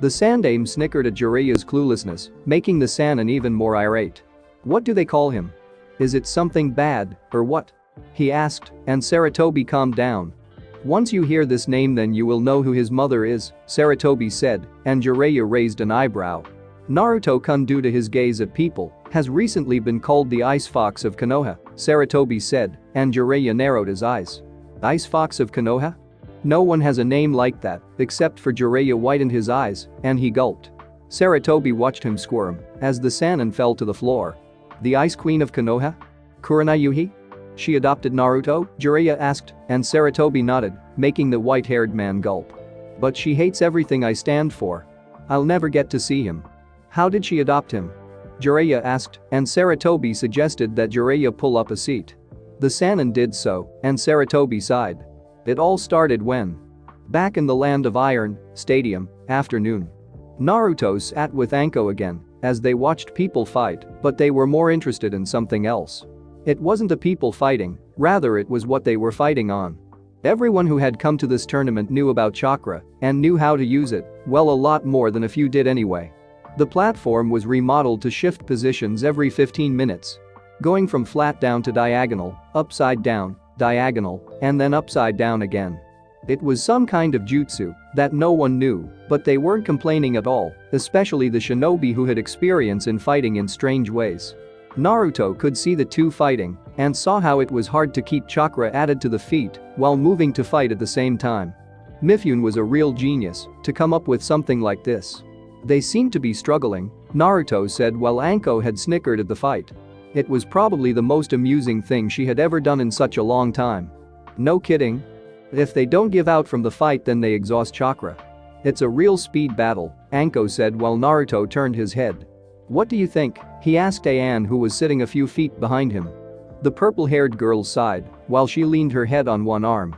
The Sandaime snickered at Jiraiya's cluelessness, making the Sannin even more irate. What do they call him? Is it something bad, or what? He asked, and Sarutobi calmed down. Once you hear this name then you will know who his mother is, Sarutobi said, and Jiraiya raised an eyebrow. Naruto-kun, due to his gaze at people, has recently been called the Ice Fox of Konoha, Sarutobi said, and Jiraiya narrowed his eyes. Ice Fox of Konoha? No one has a name like that, except for Jiraiya widened his eyes, and he gulped. Sarutobi watched him squirm, as the Sannin fell to the floor. The Ice Queen of Konoha? Kurenai Yuhi? She adopted Naruto? Jiraiya asked, and Sarutobi nodded, making the white-haired man gulp. But she hates everything I stand for. I'll never get to see him. How did she adopt him? Jiraiya asked, and Sarutobi suggested that Jiraiya pull up a seat. The Sannin did so, and Sarutobi sighed. It all started when? Back in the Land of Iron, Stadium, afternoon. Naruto sat with Anko again, as they watched people fight, but they were more interested in something else. It wasn't the people fighting, rather it was what they were fighting on. Everyone who had come to this tournament knew about chakra and knew how to use it, well, a lot more than a few did anyway. The platform was remodeled to shift positions every 15 minutes. Going from flat down to diagonal, upside down, diagonal, and then upside down again. It was some kind of jutsu that no one knew, but they weren't complaining at all, especially the shinobi who had experience in fighting in strange ways. Naruto could see the two fighting and saw how it was hard to keep chakra added to the feet while moving to fight at the same time. Mifune was a real genius to come up with something like this. They seemed to be struggling, Naruto said while Anko had snickered at the fight. It was probably the most amusing thing she had ever done in such a long time. No kidding. If they don't give out from the fight then they exhaust chakra. It's a real speed battle, Anko said while Naruto turned his head. What do you think? He asked Ayane, who was sitting a few feet behind him. The purple-haired girl sighed while she leaned her head on one arm.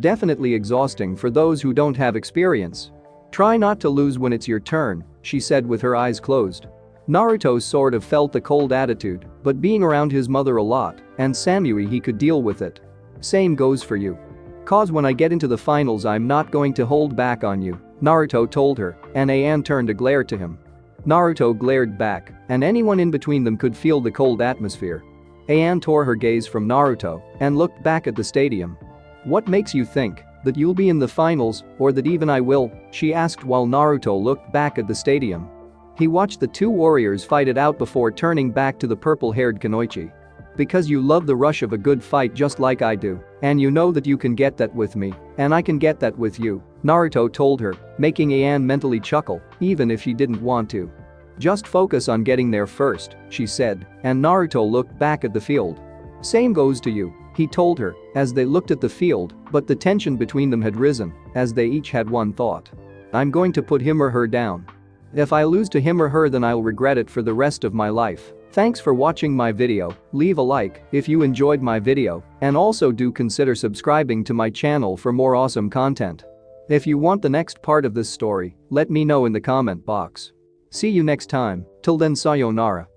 Definitely exhausting for those who don't have experience. Try not to lose when it's your turn, she said with her eyes closed. Naruto sort of felt the cold attitude, but being around his mother a lot and Samui he could deal with it. Same goes for you. Cause when I get into the finals I'm not going to hold back on you, Naruto told her, and Ayane turned to glare to him. Naruto glared back, and anyone in between them could feel the cold atmosphere. Ayane tore her gaze from Naruto and looked back at the stadium. What makes you think that you'll be in the finals, or that even I will? She asked while Naruto looked back at the stadium. He watched the two warriors fight it out before turning back to the purple-haired Kunoichi. Because you love the rush of a good fight just like I do, and you know that you can get that with me, and I can get that with you, Naruto told her, making Ayane mentally chuckle, even if she didn't want to. Just focus on getting there first, she said, and Naruto looked back at the field. Same goes to you, he told her, as they looked at the field, but the tension between them had risen, as they each had one thought. I'm going to put him or her down. If I lose to him or her then I'll regret it for the rest of my life. Thanks for watching my video, leave a like if you enjoyed my video, and also do consider subscribing to my channel for more awesome content. If you want the next part of this story, let me know in the comment box. See you next time, till then sayonara.